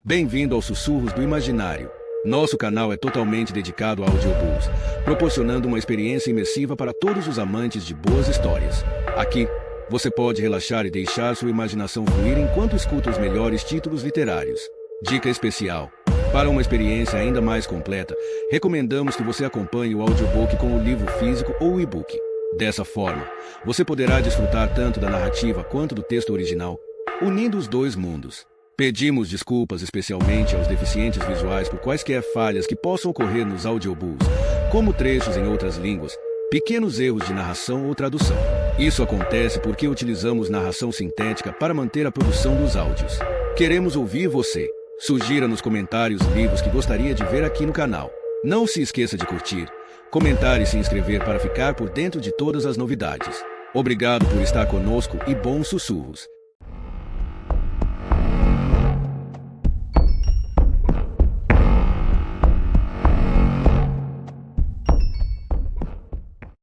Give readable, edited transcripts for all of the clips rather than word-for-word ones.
Bem-vindo aos Sussurros do Imaginário. Nosso canal é totalmente dedicado a audiobooks, proporcionando uma experiência imersiva para todos os amantes de boas histórias. Aqui, você pode relaxar e deixar sua imaginação fluir enquanto escuta os melhores títulos literários. Dica especial: para uma experiência ainda mais completa, recomendamos que você acompanhe o audiobook com o livro físico ou o e-book. Dessa forma, você poderá desfrutar tanto da narrativa quanto do texto original, unindo os dois mundos. Pedimos desculpas especialmente aos deficientes visuais por quaisquer falhas que possam ocorrer nos audiobooks, como trechos em outras línguas, pequenos erros de narração ou tradução. Isso acontece porque utilizamos narração sintética para manter a produção dos áudios. Queremos ouvir você. Sugira nos comentários livros que gostaria de ver aqui no canal. Não se esqueça de curtir, comentar e se inscrever para ficar por dentro de todas as novidades. Obrigado por estar conosco e bons sussurros.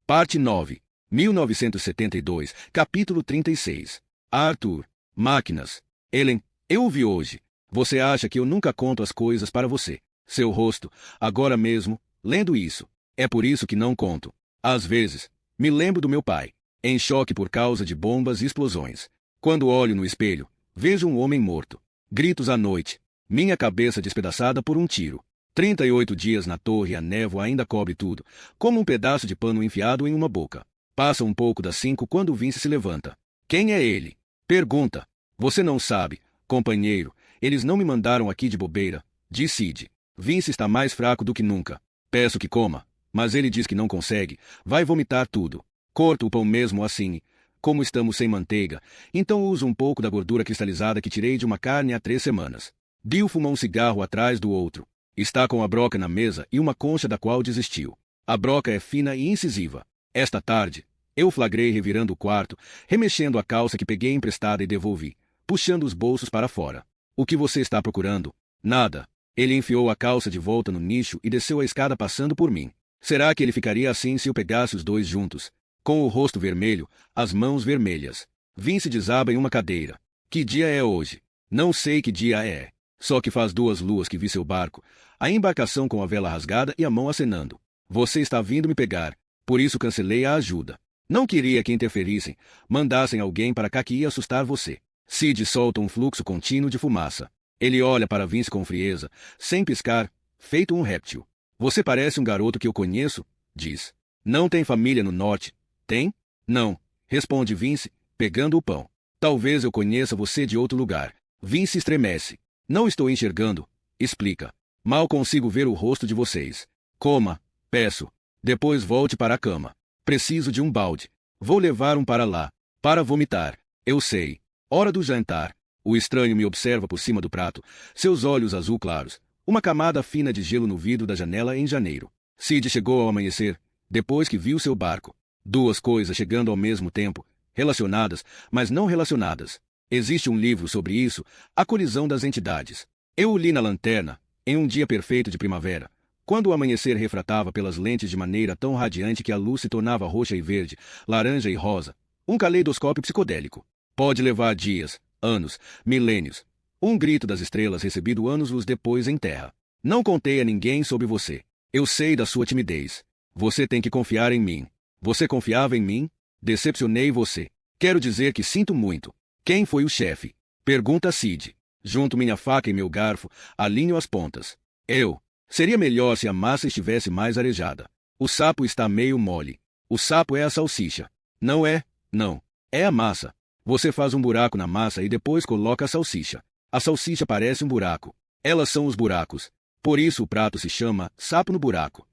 Parte 9, 1972, capítulo 36. Arthur, máquinas. Ellen, eu ouvi hoje. Você acha que eu nunca conto as coisas para você? Seu rosto, agora mesmo, lendo isso. É por isso que não conto. Às vezes, me lembro do meu pai, em choque por causa de bombas e explosões. Quando olho no espelho, vejo um homem morto. Gritos à noite. Minha cabeça despedaçada por um tiro. 38 dias na torre, a névoa ainda cobre tudo, como um pedaço de pano enfiado em uma boca. Passa um pouco das 5 quando Vince se levanta. Quem é ele? Pergunta. Você não sabe, companheiro, eles não me mandaram aqui de bobeira, diz Sid. Vince está mais fraco do que nunca. Peço que coma, mas ele diz que não consegue, vai vomitar tudo. Corto o pão mesmo assim. Como estamos sem manteiga, então uso um pouco da gordura cristalizada que tirei de uma carne há 3 semanas. Bill fuma um cigarro atrás do outro. Está com a broca na mesa e uma concha da qual desistiu. A broca é fina e incisiva. Esta tarde, eu flagrei revirando o quarto, remexendo a calça que peguei emprestada e devolvi, puxando os bolsos para fora. O que você está procurando? Nada. Ele enfiou a calça de volta no nicho e desceu a escada passando por mim. Será que ele ficaria assim se eu pegasse os dois juntos? Com o rosto vermelho, as mãos vermelhas. Vince desaba em uma cadeira. Que dia é hoje? Não sei que dia é. Só que faz 2 luas que vi seu barco, a embarcação com a vela rasgada e a mão acenando. Você está vindo me pegar, por isso cancelei a ajuda. Não queria que interferissem, mandassem alguém para cá que ia assustar você. Sid solta um fluxo contínuo de fumaça. Ele olha para Vince com frieza, sem piscar, feito um réptil. Você parece um garoto que eu conheço, diz. Não tem família no norte, tem? Não, responde Vince, pegando o pão. Talvez eu conheça você de outro lugar. Vince estremece. Não estou enxergando, explica. Mal consigo ver o rosto de vocês. Coma, peço. Depois volte para a cama. Preciso de um balde. Vou levar um para lá. Para vomitar. Eu sei. Hora do jantar. O estranho me observa por cima do prato, seus olhos azul claros, uma camada fina de gelo no vidro da janela em janeiro. Sid chegou ao amanhecer, depois que viu seu barco. 2 coisas chegando ao mesmo tempo, relacionadas, mas não relacionadas. Existe um livro sobre isso, A Colisão das Entidades. Eu o li na lanterna, em um dia perfeito de primavera, quando o amanhecer refratava pelas lentes de maneira tão radiante que a luz se tornava roxa e verde, laranja e rosa. Um caleidoscópio psicodélico. Pode levar dias, anos, milênios. Um grito das estrelas recebido anos-luz depois em terra. Não contei a ninguém sobre você. Eu sei da sua timidez. Você tem que confiar em mim. Você confiava em mim? Decepcionei você. Quero dizer que sinto muito. Quem foi o chefe? Pergunta Sid. Junto minha faca e meu garfo, alinho as pontas. Eu. Seria melhor se a massa estivesse mais arejada. O sapo está meio mole. O sapo é a salsicha. Não é? Não. É a massa. Você faz um buraco na massa e depois coloca a salsicha. A salsicha parece um buraco. Elas são os buracos. Por isso o prato se chama sapo no buraco.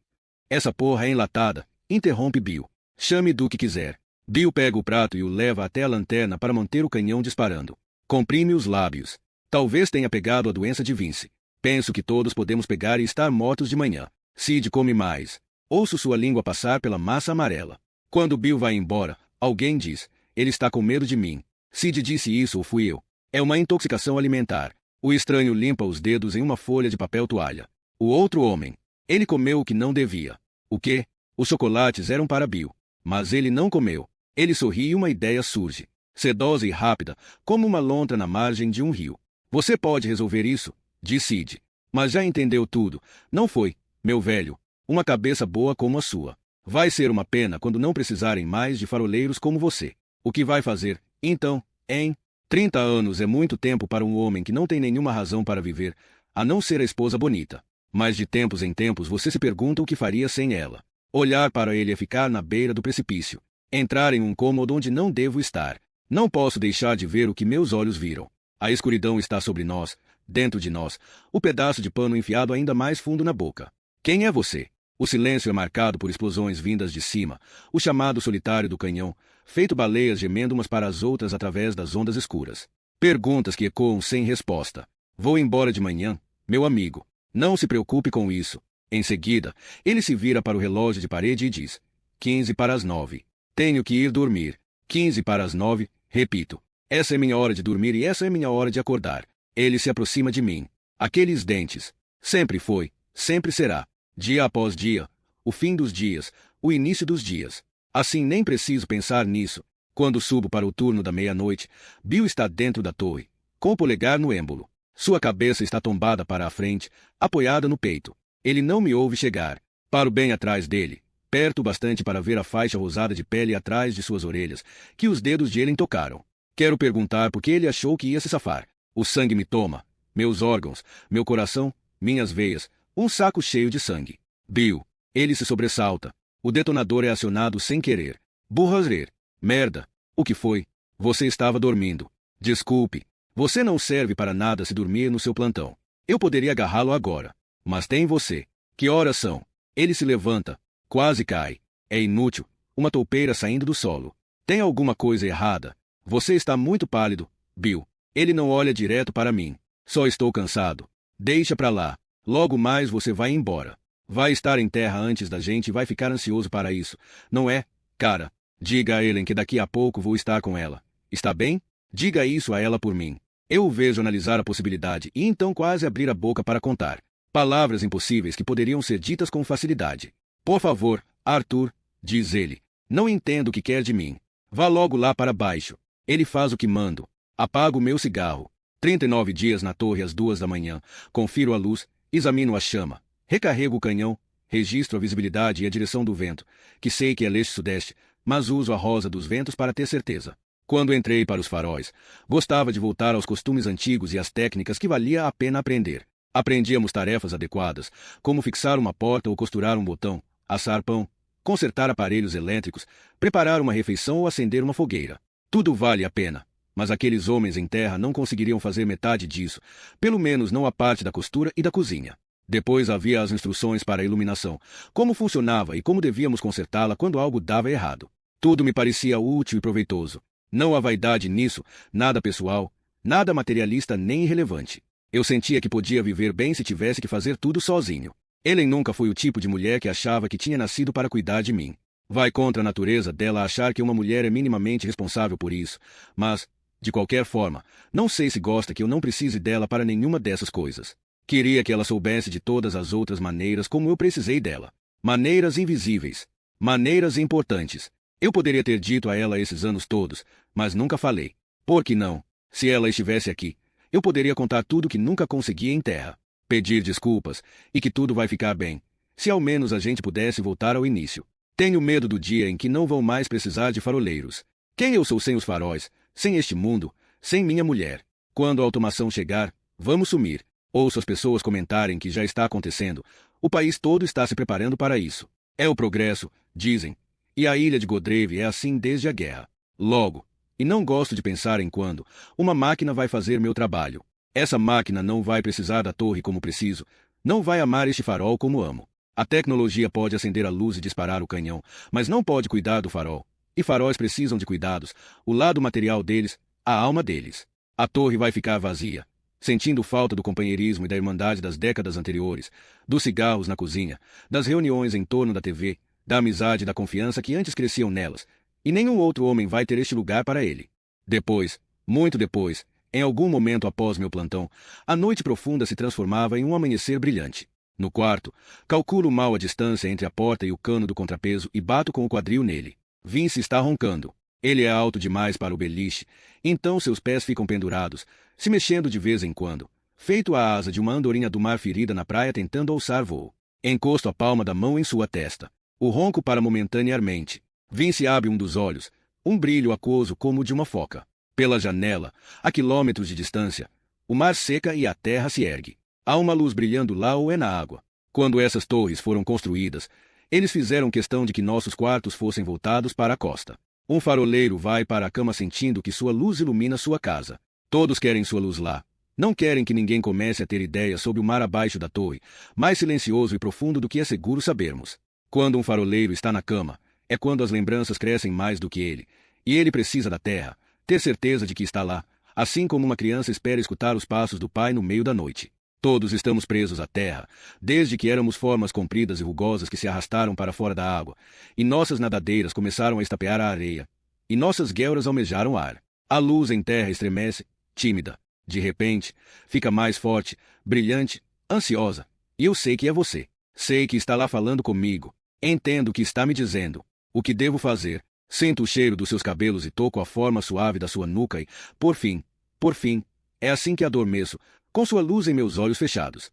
Essa porra é enlatada, interrompe Bill. Chame do que quiser. Bill pega o prato e o leva até a lanterna para manter o canhão disparando. Comprime os lábios. Talvez tenha pegado a doença de Vince. Penso que todos podemos pegar e estar mortos de manhã. Sid come mais. Ouço sua língua passar pela massa amarela. Quando Bill vai embora, alguém diz, ele está com medo de mim. Sid disse isso ou fui eu. É uma intoxicação alimentar. O estranho limpa os dedos em uma folha de papel toalha. O outro homem. Ele comeu o que não devia. O quê? Os chocolates eram para Bill. Mas ele não comeu. Ele sorri e uma ideia surge. Sedosa e rápida, como uma lontra na margem de um rio. Você pode resolver isso? disse Sid. Mas já entendeu tudo, não foi, meu velho? Uma cabeça boa como a sua. Vai ser uma pena quando não precisarem mais de faroleiros como você. O que vai fazer, então, hein? 30 anos é muito tempo para um homem que não tem nenhuma razão para viver, a não ser a esposa bonita. Mas de tempos em tempos você se pergunta o que faria sem ela. Olhar para ele é ficar na beira do precipício. Entrar em um cômodo onde não devo estar. Não posso deixar de ver o que meus olhos viram. A escuridão está sobre nós, dentro de nós, o pedaço de pano enfiado ainda mais fundo na boca. Quem é você? O silêncio é marcado por explosões vindas de cima, o chamado solitário do canhão, feito baleias gemendo umas para as outras através das ondas escuras. Perguntas que ecoam sem resposta. Vou embora de manhã, meu amigo. Não se preocupe com isso. Em seguida, ele se vira para o relógio de parede e diz: 15 para as 9. Tenho que ir dormir. 15 para as 9, repito. Essa é minha hora de dormir e essa é minha hora de acordar. Ele se aproxima de mim. Aqueles dentes. Sempre foi, sempre será. Dia após dia, o fim dos dias, o início dos dias. Assim nem preciso pensar nisso. Quando subo para o turno da meia-noite, Bill está dentro da torre, com o polegar no êmbolo. Sua cabeça está tombada para a frente, apoiada no peito. Ele não me ouve chegar. Paro bem atrás dele, perto o bastante para ver a faixa rosada de pele atrás de suas orelhas, que os dedos de Ellen tocaram. Quero perguntar por que ele achou que ia se safar. O sangue me toma. Meus órgãos, meu coração, minhas veias, um saco cheio de sangue. Bill. Ele se sobressalta. O detonador é acionado sem querer. Burrasrer. Merda. O que foi? Você estava dormindo. Desculpe. Você não serve para nada se dormir no seu plantão. Eu poderia agarrá-lo agora. Mas tem você. Que horas são? Ele se levanta. Quase cai. É inútil. Uma toupeira saindo do solo. Tem alguma coisa errada. Você está muito pálido, Bill. Ele não olha direto para mim. Só estou cansado. Deixa pra lá. Logo mais você vai embora. Vai estar em terra antes da gente e vai ficar ansioso para isso. Não é, cara? Diga a Ellen que daqui a pouco vou estar com ela. Está bem? Diga isso a ela por mim. Eu o vejo analisar a possibilidade e então quase abrir a boca para contar. Palavras impossíveis que poderiam ser ditas com facilidade. Por favor, Arthur, diz ele. Não entendo o que quer de mim. Vá logo lá para baixo. Ele faz o que mando. Apago o meu cigarro. 39 dias na torre às 2 da manhã. Confiro a luz, examino a chama. Recarrego o canhão, registro a visibilidade e a direção do vento, que sei que é leste-sudeste, mas uso a rosa dos ventos para ter certeza. Quando entrei para os faróis, gostava de voltar aos costumes antigos e às técnicas que valia a pena aprender. Aprendíamos tarefas adequadas, como fixar uma porta ou costurar um botão, assar pão, consertar aparelhos elétricos, preparar uma refeição ou acender uma fogueira. Tudo vale a pena. Mas aqueles homens em terra não conseguiriam fazer metade disso, pelo menos não a parte da costura e da cozinha. Depois havia as instruções para a iluminação, como funcionava e como devíamos consertá-la quando algo dava errado. Tudo me parecia útil e proveitoso. Não há vaidade nisso, nada pessoal, nada materialista nem irrelevante. Eu sentia que podia viver bem se tivesse que fazer tudo sozinho. Ellen nunca foi o tipo de mulher que achava que tinha nascido para cuidar de mim. Vai contra a natureza dela achar que uma mulher é minimamente responsável por isso, mas, de qualquer forma, não sei se gosta que eu não precise dela para nenhuma dessas coisas. Queria que ela soubesse de todas as outras maneiras como eu precisei dela. Maneiras invisíveis. Maneiras importantes. Eu poderia ter dito a ela esses anos todos, mas nunca falei. Por que não? Se ela estivesse aqui, eu poderia contar tudo que nunca consegui em terra. Pedir desculpas, e que tudo vai ficar bem. Se ao menos a gente pudesse voltar ao início. Tenho medo do dia em que não vão mais precisar de faroleiros. Quem eu sou sem os faróis? Sem este mundo, sem minha mulher. Quando a automação chegar, vamos sumir. Ouço as pessoas comentarem que já está acontecendo. O país todo está se preparando para isso. É o progresso, dizem. E a ilha de Godreve é assim desde a guerra. Logo, e não gosto de pensar em quando, uma máquina vai fazer meu trabalho. Essa máquina não vai precisar da torre como preciso, não vai amar este farol como amo. A tecnologia pode acender a luz e disparar o canhão, mas não pode cuidar do farol. E faróis precisam de cuidados, o lado material deles, a alma deles. A torre vai ficar vazia, sentindo falta do companheirismo e da irmandade das décadas anteriores, dos cigarros na cozinha, das reuniões em torno da TV, da amizade e da confiança que antes cresciam nelas, e nenhum outro homem vai ter este lugar para ele. Depois, muito depois, em algum momento após meu plantão, a noite profunda se transformava em um amanhecer brilhante. No quarto, calculo mal a distância entre a porta e o cano do contrapeso e bato com o quadril nele. Vince está roncando. Ele é alto demais para o beliche, então seus pés ficam pendurados, se mexendo de vez em quando, feito a asa de uma andorinha do mar ferida na praia tentando alçar voo. Encosto a palma da mão em sua testa. O ronco para momentaneamente. Vince abre um dos olhos, um brilho aquoso como o de uma foca. Pela janela, a quilômetros de distância, o mar seca e a terra se ergue. Há uma luz brilhando lá ou é na água. Quando essas torres foram construídas, eles fizeram questão de que nossos quartos fossem voltados para a costa. Um faroleiro vai para a cama sentindo que sua luz ilumina sua casa. Todos querem sua luz lá. Não querem que ninguém comece a ter ideias sobre o mar abaixo da torre, mais silencioso e profundo do que é seguro sabermos. Quando um faroleiro está na cama, é quando as lembranças crescem mais do que ele, e ele precisa da terra, ter certeza de que está lá, assim como uma criança espera escutar os passos do pai no meio da noite. Todos estamos presos à terra, desde que éramos formas compridas e rugosas que se arrastaram para fora da água, e nossas nadadeiras começaram a estapear a areia, e nossas guelras almejaram ar. A luz em terra estremece, tímida. De repente, fica mais forte, brilhante, ansiosa. E eu sei que é você. Sei que está lá falando comigo. Entendo o que está me dizendo. O que devo fazer? Sinto o cheiro dos seus cabelos e toco a forma suave da sua nuca e, por fim, é assim que adormeço, com sua luz em meus olhos fechados.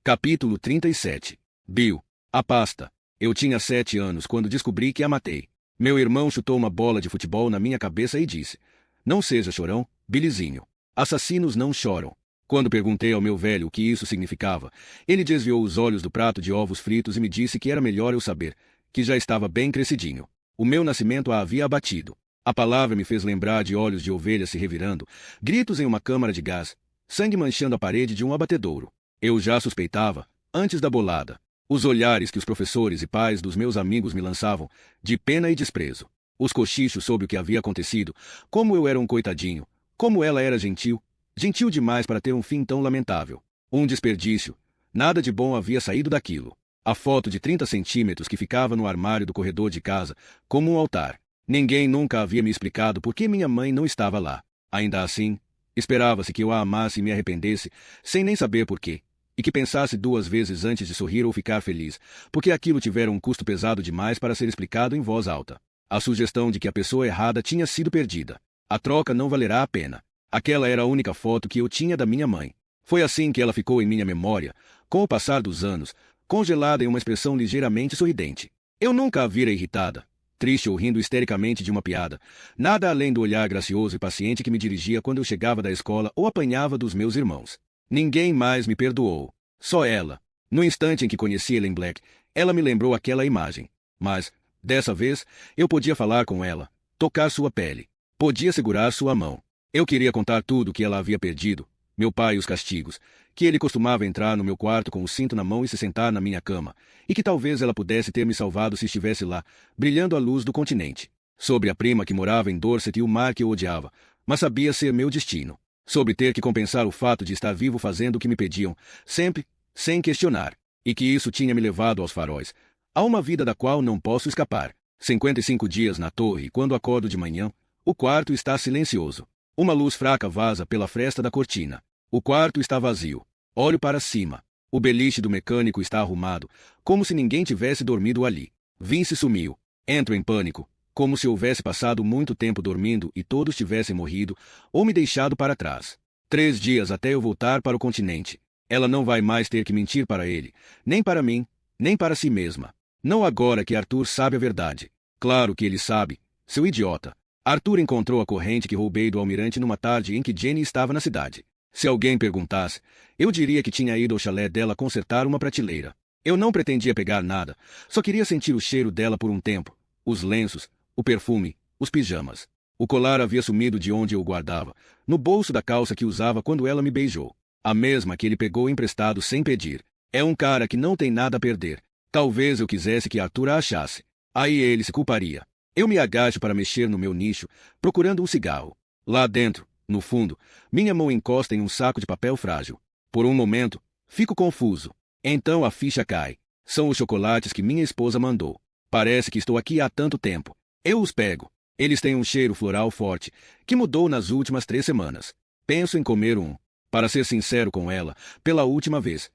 Capítulo 37. Bill. A pasta. Eu tinha 7 anos quando descobri que a matei. Meu irmão chutou uma bola de futebol na minha cabeça e disse: "Não seja chorão, Billyzinho. Assassinos não choram." Quando perguntei ao meu velho o que isso significava, ele desviou os olhos do prato de ovos fritos e me disse que era melhor eu saber, que já estava bem crescidinho. O meu nascimento a havia abatido. A palavra me fez lembrar de olhos de ovelha se revirando, gritos em uma câmara de gás, sangue manchando a parede de um abatedouro. Eu já suspeitava, antes da bolada. Os olhares que os professores e pais dos meus amigos me lançavam, de pena e desprezo. Os cochichos sobre o que havia acontecido, como eu era um coitadinho, como ela era gentil, gentil demais para ter um fim tão lamentável. Um desperdício. Nada de bom havia saído daquilo. A foto de 30 centímetros que ficava no armário do corredor de casa, como um altar. Ninguém nunca havia me explicado por que minha mãe não estava lá. Ainda assim, esperava-se que eu a amasse e me arrependesse, sem nem saber por quê. E que pensasse 2 vezes antes de sorrir ou ficar feliz, porque aquilo tivera um custo pesado demais para ser explicado em voz alta. A sugestão de que a pessoa errada tinha sido perdida. A troca não valerá a pena. Aquela era a única foto que eu tinha da minha mãe. Foi assim que ela ficou em minha memória, com o passar dos anos, congelada em uma expressão ligeiramente sorridente. Eu nunca a vira irritada, triste ou rindo histericamente de uma piada, nada além do olhar gracioso e paciente que me dirigia quando eu chegava da escola ou apanhava dos meus irmãos. Ninguém mais me perdoou. Só ela. No instante em que conheci Ellen Black, ela me lembrou aquela imagem. Mas, dessa vez, eu podia falar com ela, tocar sua pele. Podia segurar sua mão. Eu queria contar tudo o que ela havia perdido, meu pai e os castigos, que ele costumava entrar no meu quarto com o cinto na mão e se sentar na minha cama, e que talvez ela pudesse ter me salvado se estivesse lá, brilhando a luz do continente. Sobre a prima que morava em Dorset e o mar que eu odiava, mas sabia ser meu destino. Sobre ter que compensar o fato de estar vivo fazendo o que me pediam, sempre, sem questionar, e que isso tinha me levado aos faróis, a uma vida da qual não posso escapar. 55 dias na torre e quando acordo de manhã, o quarto está silencioso. Uma luz fraca vaza pela fresta da cortina. O quarto está vazio. Olho para cima. O beliche do mecânico está arrumado, como se ninguém tivesse dormido ali. Vince sumiu. Entro em pânico, como se houvesse passado muito tempo dormindo e todos tivessem morrido ou me deixado para trás. 3 dias até eu voltar para o continente. Ela não vai mais ter que mentir para ele, nem para mim, nem para si mesma. Não agora que Arthur sabe a verdade. Claro que ele sabe, seu idiota. Arthur encontrou a corrente que roubei do almirante numa tarde em que Jenny estava na cidade. Se alguém perguntasse, eu diria que tinha ido ao chalé dela consertar uma prateleira. Eu não pretendia pegar nada, só queria sentir o cheiro dela por um tempo. Os lenços, o perfume, os pijamas. O colar havia sumido de onde eu o guardava, no bolso da calça que usava quando ela me beijou. A mesma que ele pegou emprestado sem pedir. É um cara que não tem nada a perder. Talvez eu quisesse que Arthur a achasse. Aí ele se culparia. Eu me agacho para mexer no meu nicho, procurando um cigarro. Lá dentro, no fundo, minha mão encosta em um saco de papel frágil. Por um momento, fico confuso. Então a ficha cai. São os chocolates que minha esposa mandou. Parece que estou aqui há tanto tempo. Eu os pego. Eles têm um cheiro floral forte, que mudou nas últimas 3 semanas. Penso em comer um. Para ser sincero com ela, pela última vez,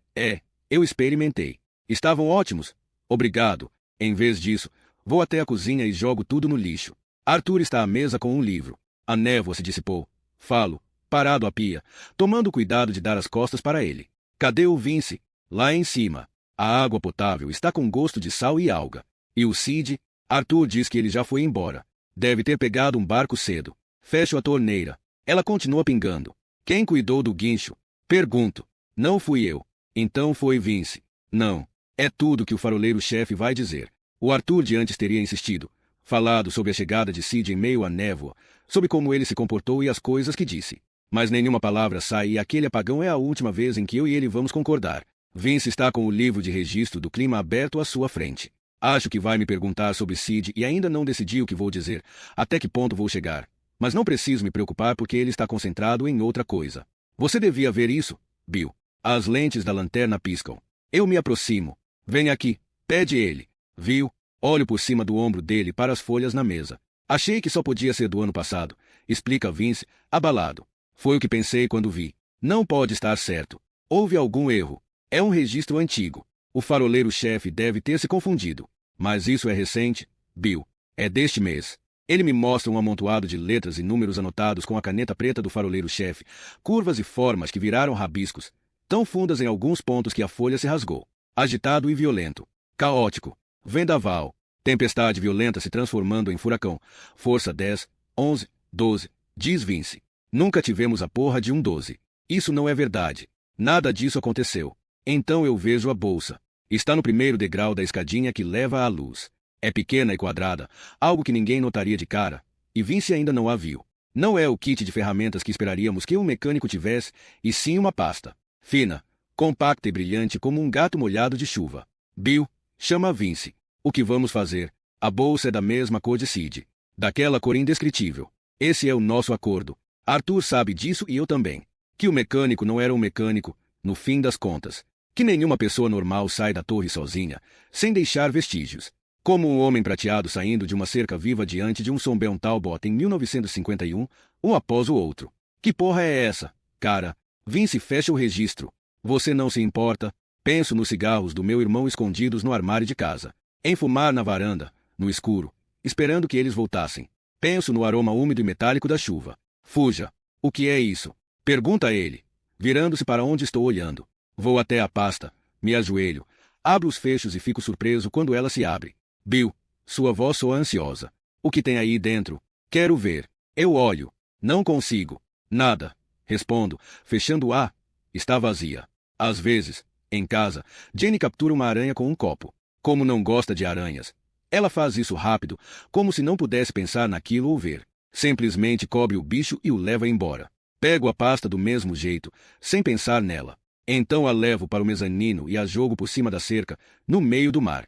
eu experimentei. Estavam ótimos. Obrigado. Em vez disso, vou até a cozinha e jogo tudo no lixo. Arthur está à mesa com um livro. A névoa se dissipou. Falo, parado à pia, tomando cuidado de dar as costas para ele. Cadê o Vince? Lá em cima. A água potável está com gosto de sal e alga. E o Sid? Arthur diz que ele já foi embora. Deve ter pegado um barco cedo. Fecho a torneira. Ela continua pingando. Quem cuidou do guincho? Pergunto. Não fui eu. Então foi Vince. Não. É tudo que o faroleiro-chefe vai dizer. O Arthur de antes teria insistido. Falado sobre a chegada de Sid em meio à névoa, sobre como ele se comportou e as coisas que disse. Mas nenhuma palavra sai e aquele apagão é a última vez em que eu e ele vamos concordar. Vince está com o livro de registro do clima aberto à sua frente. Acho que vai me perguntar sobre Sid e ainda não decidi o que vou dizer, até que ponto vou chegar. Mas não preciso me preocupar porque ele está concentrado em outra coisa. Você devia ver isso, Bill. As lentes da lanterna piscam. Eu me aproximo. Vem aqui, pede ele. Viu? Olho por cima do ombro dele para as folhas na mesa. Achei que só podia ser do ano passado, explica Vince, abalado. Foi o que pensei quando vi. Não pode estar certo. Houve algum erro. É um registro antigo. O faroleiro-chefe deve ter se confundido. Mas isso é recente, Bill. É deste mês. Ele me mostra um amontoado de letras e números anotados com a caneta preta do faroleiro-chefe, curvas e formas que viraram rabiscos, tão fundas em alguns pontos que a folha se rasgou. Agitado e violento. Caótico. Vendaval. Tempestade violenta se transformando em furacão. Força 10, 11, 12, diz Vince. Nunca tivemos a porra de um 12. Isso não é verdade. Nada disso aconteceu. Então eu vejo a bolsa. Está no primeiro degrau da escadinha que leva à luz. É pequena e quadrada, algo que ninguém notaria de cara, e Vince ainda não a viu. Não é o kit de ferramentas que esperaríamos que um mecânico tivesse, e sim uma pasta. Fina, compacta e brilhante como um gato molhado de chuva. Bill, chama Vince. O que vamos fazer? A bolsa é da mesma cor de Sid. Daquela cor indescritível. Esse é o nosso acordo. Arthur sabe disso e eu também. Que o mecânico não era um mecânico, no fim das contas. Que nenhuma pessoa normal sai da torre sozinha, sem deixar vestígios. Como um homem prateado saindo de uma cerca viva diante de um Sombel Talbot em 1951, um após o outro. Que porra é essa, cara? Vince fecha o registro. Você não se importa? Penso nos cigarros do meu irmão escondidos no armário de casa. Em fumar na varanda, no escuro, esperando que eles voltassem. Penso no aroma úmido e metálico da chuva. Fuja. O que é isso? Pergunta ele, virando-se para onde estou olhando. Vou até a pasta, me ajoelho, abro os fechos e fico surpreso quando ela se abre. Bill, sua voz soa ansiosa. O que tem aí dentro? Quero ver. Eu olho. Não consigo. Nada. Respondo, fechando-a. Está vazia. Às vezes, em casa, Jenny captura uma aranha com um copo. Como não gosta de aranhas, ela faz isso rápido, como se não pudesse pensar naquilo ou ver. Simplesmente cobre o bicho e o leva embora. Pego a pasta do mesmo jeito, sem pensar nela. Então a levo para o mezanino e a jogo por cima da cerca, no meio do mar.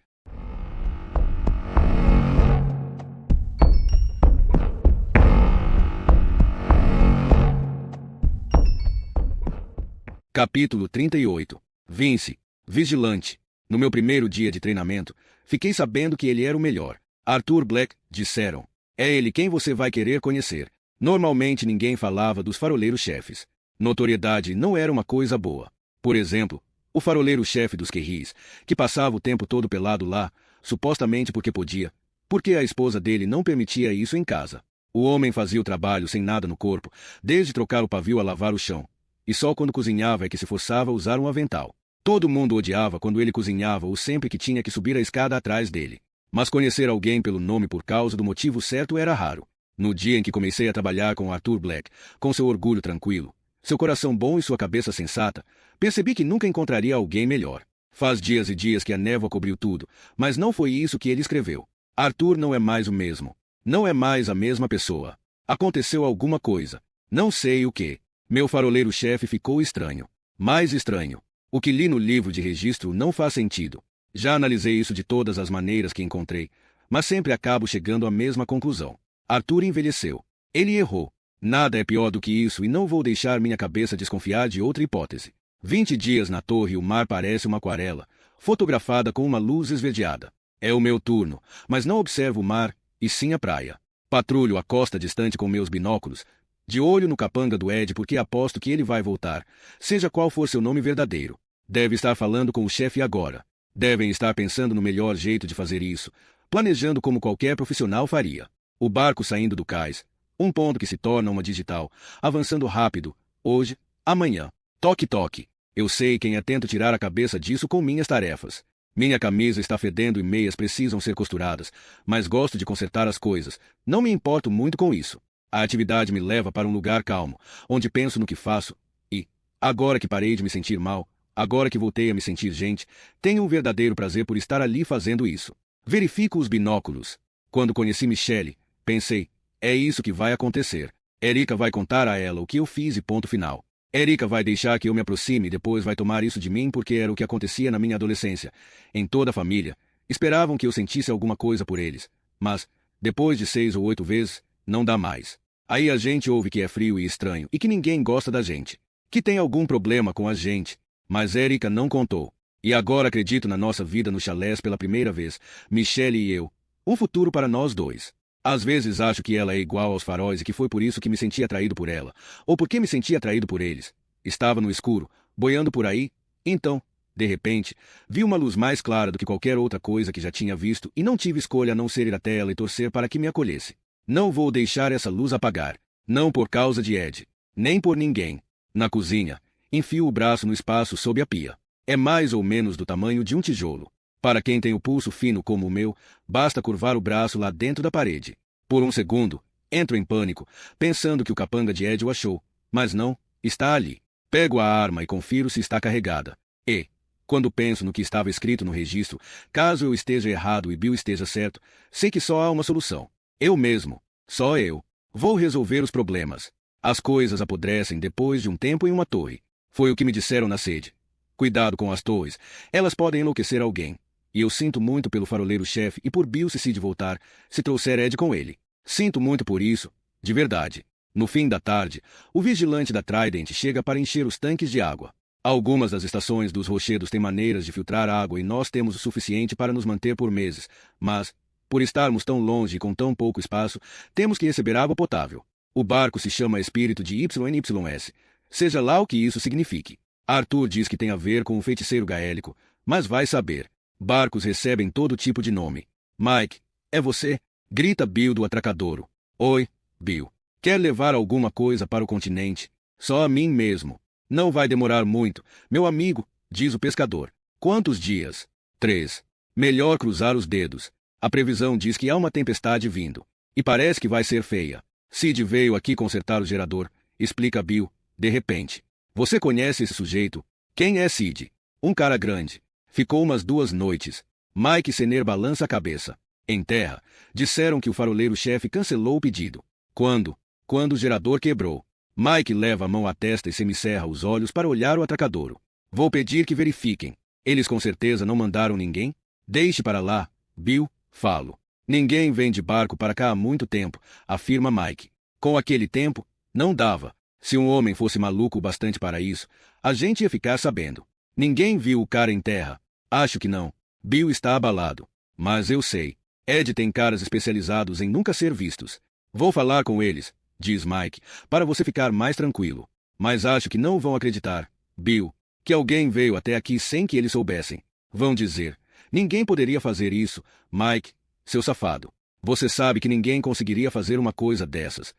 Capítulo 38. Vince. Vigilante. No meu primeiro dia de treinamento, fiquei sabendo que ele era o melhor. Arthur Black, disseram. É ele quem você vai querer conhecer. Normalmente ninguém falava dos faroleiros-chefes. Notoriedade não era uma coisa boa. Por exemplo, o faroleiro-chefe dos Querris, que passava o tempo todo pelado lá, supostamente porque podia, porque a esposa dele não permitia isso em casa. O homem fazia o trabalho sem nada no corpo, desde trocar o pavio a lavar o chão. E só quando cozinhava é que se forçava a usar um avental. Todo mundo odiava quando ele cozinhava ou sempre que tinha que subir a escada atrás dele. Mas conhecer alguém pelo nome por causa do motivo certo era raro. No dia em que comecei a trabalhar com Arthur Black, com seu orgulho tranquilo, seu coração bom e sua cabeça sensata, percebi que nunca encontraria alguém melhor. Faz dias e dias que a névoa cobriu tudo, mas não foi isso que ele escreveu. Arthur não é mais o mesmo. Não é mais a mesma pessoa. Aconteceu alguma coisa. Não sei o que. Meu faroleiro-chefe ficou estranho. Mais estranho. O que li no livro de registro não faz sentido. Já analisei isso de todas as maneiras que encontrei, mas sempre acabo chegando à mesma conclusão. Arthur envelheceu. Ele errou. Nada é pior do que isso e não vou deixar minha cabeça desconfiar de outra hipótese. 20 dias na torre e o mar parece uma aquarela, fotografada com uma luz esverdeada. É o meu turno, mas não observo o mar, e sim a praia. Patrulho a costa distante com meus binóculos, de olho no capanga do Ed porque aposto que ele vai voltar, seja qual for seu nome verdadeiro. Deve estar falando com o chefe agora. Devem estar pensando no melhor jeito de fazer isso, planejando como qualquer profissional faria. O barco saindo do cais, um ponto que se torna uma digital, avançando rápido, hoje, amanhã. Toque, toque. Eu sei quem é, tento tirar a cabeça disso com minhas tarefas. Minha camisa está fedendo e meias precisam ser costuradas, mas gosto de consertar as coisas, não me importo muito com isso. A atividade me leva para um lugar calmo, onde penso no que faço, e, agora que parei de me sentir mal, agora que voltei a me sentir gente, tenho um verdadeiro prazer por estar ali fazendo isso. Verifico os binóculos. Quando conheci Michelle, pensei, é isso que vai acontecer. Erika vai contar a ela o que eu fiz e ponto final. Erika vai deixar que eu me aproxime e depois vai tomar isso de mim porque era o que acontecia na minha adolescência. Em toda a família, esperavam que eu sentisse alguma coisa por eles. Mas, depois de 6 ou 8 vezes, não dá mais. Aí a gente ouve que é frio e estranho e que ninguém gosta da gente. Que tem algum problema com a gente. Mas Erika não contou. E agora acredito na nossa vida no chalés pela primeira vez, Michelle e eu. Um futuro para nós dois. Às vezes acho que ela é igual aos faróis e que foi por isso que me senti atraído por ela, ou porque me senti atraído por eles. Estava no escuro, boiando por aí, então, de repente, vi uma luz mais clara do que qualquer outra coisa que já tinha visto e não tive escolha a não ser ir até ela e torcer para que me acolhesse. Não vou deixar essa luz apagar, não por causa de Ed, nem por ninguém. Na cozinha, enfio o braço no espaço sob a pia. É mais ou menos do tamanho de um tijolo. Para quem tem o pulso fino como o meu, basta curvar o braço lá dentro da parede. Por um segundo, entro em pânico, pensando que o capanga de Ed o achou, mas não, está ali. Pego a arma e confiro se está carregada. E, quando penso no que estava escrito no registro, caso eu esteja errado e Bill esteja certo, sei que só há uma solução. Eu mesmo, só eu, vou resolver os problemas. As coisas apodrecem depois de um tempo em uma torre. Foi o que me disseram na sede. Cuidado com as torres, elas podem enlouquecer alguém. E eu sinto muito pelo faroleiro-chefe e por Bill se Sid voltar, se trouxer Ed com ele. Sinto muito por isso, de verdade. No fim da tarde, o vigilante da Trident chega para encher os tanques de água. Algumas das estações dos rochedos têm maneiras de filtrar água e nós temos o suficiente para nos manter por meses, mas, por estarmos tão longe e com tão pouco espaço, temos que receber água potável. O barco se chama Espírito de YNYS, seja lá o que isso signifique. Arthur diz que tem a ver com o feiticeiro gaélico, mas vai saber. Barcos recebem todo tipo de nome. Mike, é você? Grita Bill do atracadouro. Oi, Bill. Quer levar alguma coisa para o continente? Só a mim mesmo. Não vai demorar muito, meu amigo, diz o pescador. Quantos dias? 3. Melhor cruzar os dedos. A previsão diz que há uma tempestade vindo. E parece que vai ser feia. Sid veio aqui consertar o gerador, explica Bill, de repente. Você conhece esse sujeito? Quem é Sid? Um cara grande. Ficou umas 2 noites. Mike Sener balança a cabeça. Em terra, disseram que o faroleiro-chefe cancelou o pedido. Quando? Quando o gerador quebrou. Mike leva a mão à testa e semicerra os olhos para olhar o atracadouro. Vou pedir que verifiquem. Eles com certeza não mandaram ninguém? Deixe para lá, Bill, falo. Ninguém vem de barco para cá há muito tempo, afirma Mike. Com aquele tempo, não dava. Se um homem fosse maluco o bastante para isso, a gente ia ficar sabendo. Ninguém viu o cara em terra. Acho que não. Bill está abalado. Mas eu sei. Ed tem caras especializados em nunca ser vistos. Vou falar com eles, diz Mike, para você ficar mais tranquilo. Mas acho que não vão acreditar, Bill, que alguém veio até aqui sem que eles soubessem. Vão dizer, ninguém poderia fazer isso, Mike, seu safado. Você sabe que ninguém conseguiria fazer uma coisa dessas.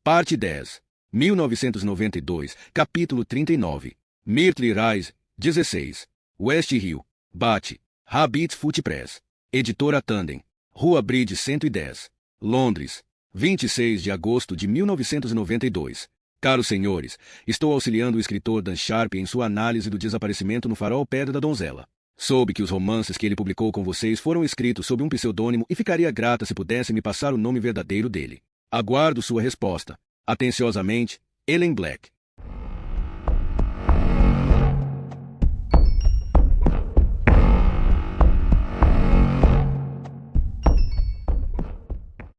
Parte 10. 1992, capítulo 39. Myrtle Rise, 16. West Hill, Bat, Rabbit Foot Press. Editora Tandem. Rua Bridge 110. Londres, 26 de agosto de 1992. Caros senhores, estou auxiliando o escritor Dan Sharp em sua análise do desaparecimento no farol Pedra da Donzela. Soube que os romances que ele publicou com vocês foram escritos sob um pseudônimo e ficaria grata se pudesse me passar o nome verdadeiro dele. Aguardo sua resposta. Atenciosamente, Ellen Black.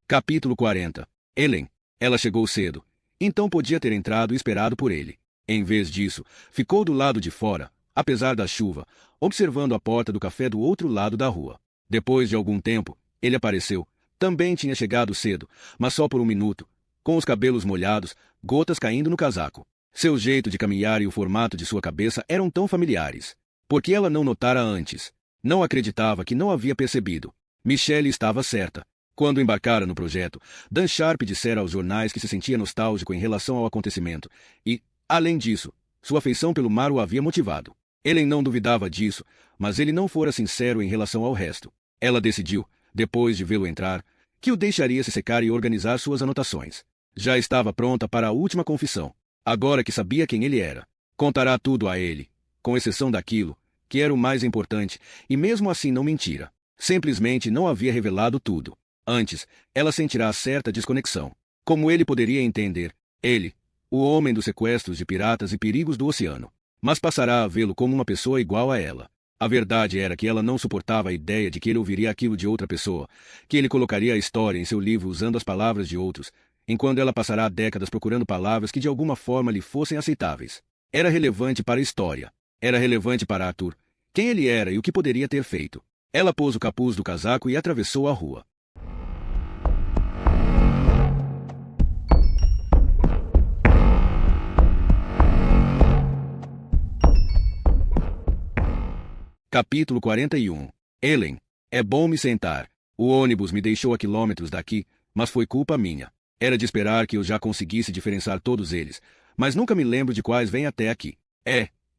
Capítulo 40. Ellen. Ela chegou cedo, então podia ter entrado e esperado por ele. Em vez disso, ficou do lado de fora, apesar da chuva, observando a porta do café do outro lado da rua. Depois de algum tempo, ele apareceu, Também tinha chegado cedo, mas só por um minuto, com os cabelos molhados, gotas caindo no casaco. Seu jeito de caminhar e o formato de sua cabeça eram tão familiares. Por que ela não notara antes? Não acreditava que não havia percebido. Michelle estava certa. Quando embarcara no projeto, Dan Sharp dissera aos jornais que se sentia nostálgico em relação ao acontecimento e, além disso, sua afeição pelo mar o havia motivado. Ellen não duvidava disso, mas ele não fora sincero em relação ao resto. Ela decidiu, depois de vê-lo entrar, que o deixaria se secar e organizar suas anotações. Já estava pronta para a última confissão. Agora que sabia quem ele era, contará tudo a ele, com exceção daquilo, que era o mais importante, e mesmo assim não mentira. Simplesmente não havia revelado tudo. Antes, ela sentirá certa desconexão. Como ele poderia entender? Ele, o homem dos sequestros de piratas e perigos do oceano. Mas passará a vê-lo como uma pessoa igual a ela. A verdade era que ela não suportava a ideia de que ele ouviria aquilo de outra pessoa, que ele colocaria a história em seu livro usando as palavras de outros, enquanto ela passará décadas procurando palavras que de alguma forma lhe fossem aceitáveis. Era relevante para a história. Era relevante para Arthur. Quem ele era e o que poderia ter feito. Ela pôs o capuz do casaco e atravessou a rua. Capítulo 41. Ellen. É bom me sentar. O ônibus me deixou a quilômetros daqui, mas foi culpa minha. Era de esperar que eu já conseguisse diferenciar todos eles, mas nunca me lembro de quais vêm até aqui.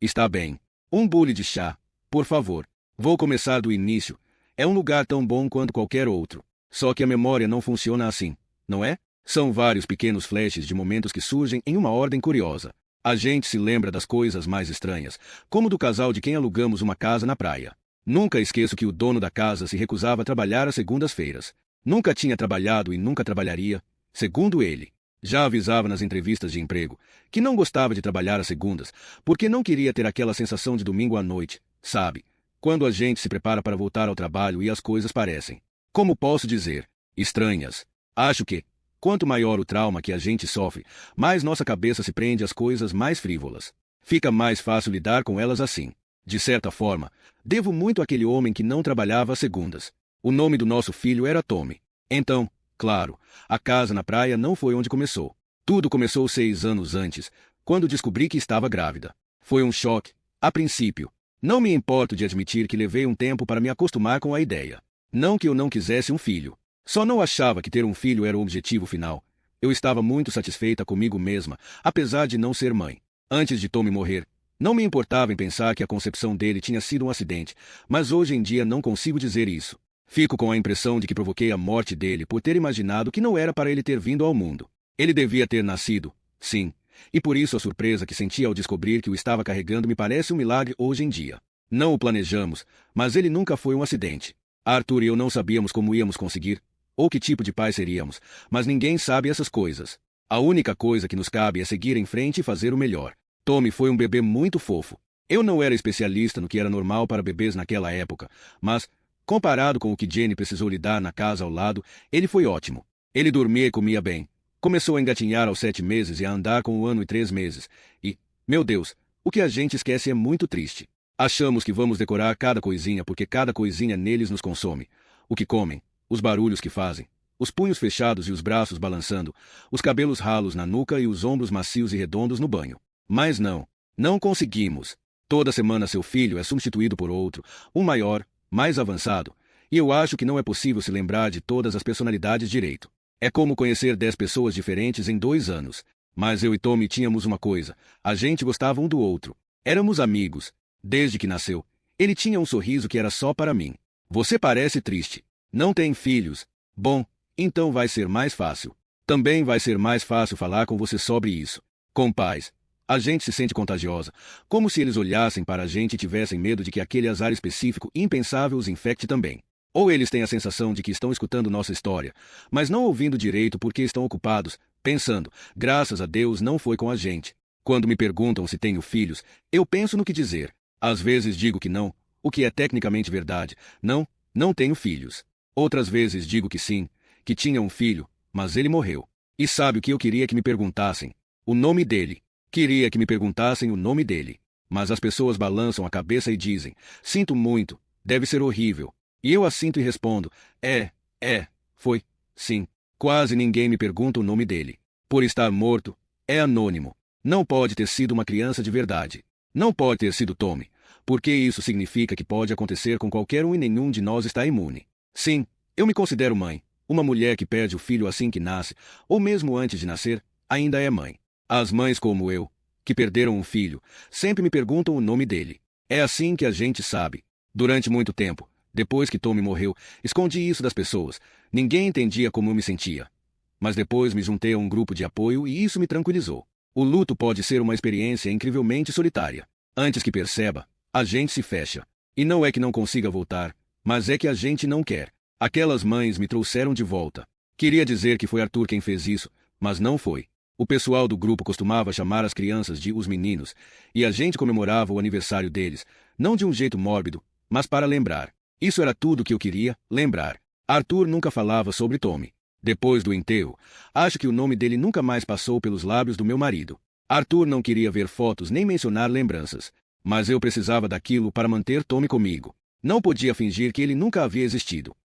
Está bem. Um bule de chá, por favor. Vou começar do início. É um lugar tão bom quanto qualquer outro. Só que a memória não funciona assim, não é? São vários pequenos flashes de momentos que surgem em uma ordem curiosa. A gente se lembra das coisas mais estranhas, como do casal de quem alugamos uma casa na praia. Nunca esqueço que o dono da casa se recusava a trabalhar às segundas-feiras. Nunca tinha trabalhado e nunca trabalharia, segundo ele. Já avisava nas entrevistas de emprego que não gostava de trabalhar às segundas, porque não queria ter aquela sensação de domingo à noite, sabe? Quando a gente se prepara para voltar ao trabalho e as coisas parecem, como posso dizer, estranhas. Acho que, quanto maior o trauma que a gente sofre, mais nossa cabeça se prende às coisas mais frívolas. Fica mais fácil lidar com elas assim. De certa forma, devo muito àquele homem que não trabalhava às segundas. O nome do nosso filho era Tommy. Então, claro, a casa na praia não foi onde começou. Tudo começou 6 anos antes, quando descobri que estava grávida. Foi um choque, a princípio. Não me importo de admitir que levei um tempo para me acostumar com a ideia. Não que eu não quisesse um filho. Só não achava que ter um filho era o objetivo final. Eu estava muito satisfeita comigo mesma, apesar de não ser mãe. Antes de Tommy morrer, não me importava em pensar que a concepção dele tinha sido um acidente, mas hoje em dia não consigo dizer isso. Fico com a impressão de que provoquei a morte dele por ter imaginado que não era para ele ter vindo ao mundo. Ele devia ter nascido, sim, e por isso a surpresa que senti ao descobrir que o estava carregando me parece um milagre hoje em dia. Não o planejamos, mas ele nunca foi um acidente. Arthur e eu não sabíamos como íamos conseguir, ou que tipo de pai seríamos, mas ninguém sabe essas coisas. A única coisa que nos cabe é seguir em frente e fazer o melhor. Tommy foi um bebê muito fofo. Eu não era especialista no que era normal para bebês naquela época, mas, comparado com o que Jenny precisou lidar na casa ao lado, ele foi ótimo. Ele dormia e comia bem. Começou a engatinhar aos 7 meses e a andar com 1 ano e 3 meses. E, meu Deus, o que a gente esquece é muito triste. Achamos que vamos decorar cada coisinha porque cada coisinha neles nos consome. O que comem, os barulhos que fazem, os punhos fechados e os braços balançando, os cabelos ralos na nuca e os ombros macios e redondos no banho. Mas não conseguimos. Toda semana seu filho é substituído por outro, um maior, mais avançado, e eu acho que não é possível se lembrar de todas as personalidades direito. É como conhecer 10 pessoas diferentes em 2 anos. Mas eu e Tommy tínhamos uma coisa, a gente gostava um do outro. Éramos amigos. Desde que nasceu, ele tinha um sorriso que era só para mim. Você parece triste. Não tem filhos. Bom, então vai ser mais fácil. Também vai ser mais fácil falar com você sobre isso. Com pais, a gente se sente contagiosa, como se eles olhassem para a gente e tivessem medo de que aquele azar específico impensável os infecte também. Ou eles têm a sensação de que estão escutando nossa história, mas não ouvindo direito porque estão ocupados, pensando, graças a Deus não foi com a gente. Quando me perguntam se tenho filhos, eu penso no que dizer. Às vezes digo que não, o que é tecnicamente verdade. Não tenho filhos. Outras vezes digo que sim, que tinha um filho, mas ele morreu. E sabe o que eu queria que me perguntassem? O nome dele. Queria que me perguntassem o nome dele. Mas as pessoas balançam a cabeça e dizem, sinto muito, deve ser horrível. E eu assinto e respondo, Sim, quase ninguém me pergunta o nome dele. Por estar morto, é anônimo. Não pode ter sido uma criança de verdade. Não pode ter sido Tommy, porque isso significa que pode acontecer com qualquer um e nenhum de nós está imune. Sim, eu me considero mãe. Uma mulher que perde o filho assim que nasce, ou mesmo antes de nascer, ainda é mãe. As mães como eu, que perderam um filho, sempre me perguntam o nome dele. É assim que a gente sabe. Durante muito tempo, depois que Tommy morreu, escondi isso das pessoas. Ninguém entendia como eu me sentia. Mas depois me juntei a um grupo de apoio e isso me tranquilizou. O luto pode ser uma experiência incrivelmente solitária. Antes que perceba, a gente se fecha. E não é que não consiga voltar, mas é que a gente não quer. Aquelas mães me trouxeram de volta. Queria dizer que foi Arthur quem fez isso, mas não foi. O pessoal do grupo costumava chamar as crianças de os meninos, e a gente comemorava o aniversário deles, não de um jeito mórbido, mas para lembrar. Isso era tudo que eu queria, lembrar. Arthur nunca falava sobre Tommy. Depois do enterro, acho que o nome dele nunca mais passou pelos lábios do meu marido. Arthur não queria ver fotos nem mencionar lembranças, mas eu precisava daquilo para manter Tommy comigo. Não podia fingir que ele nunca havia existido.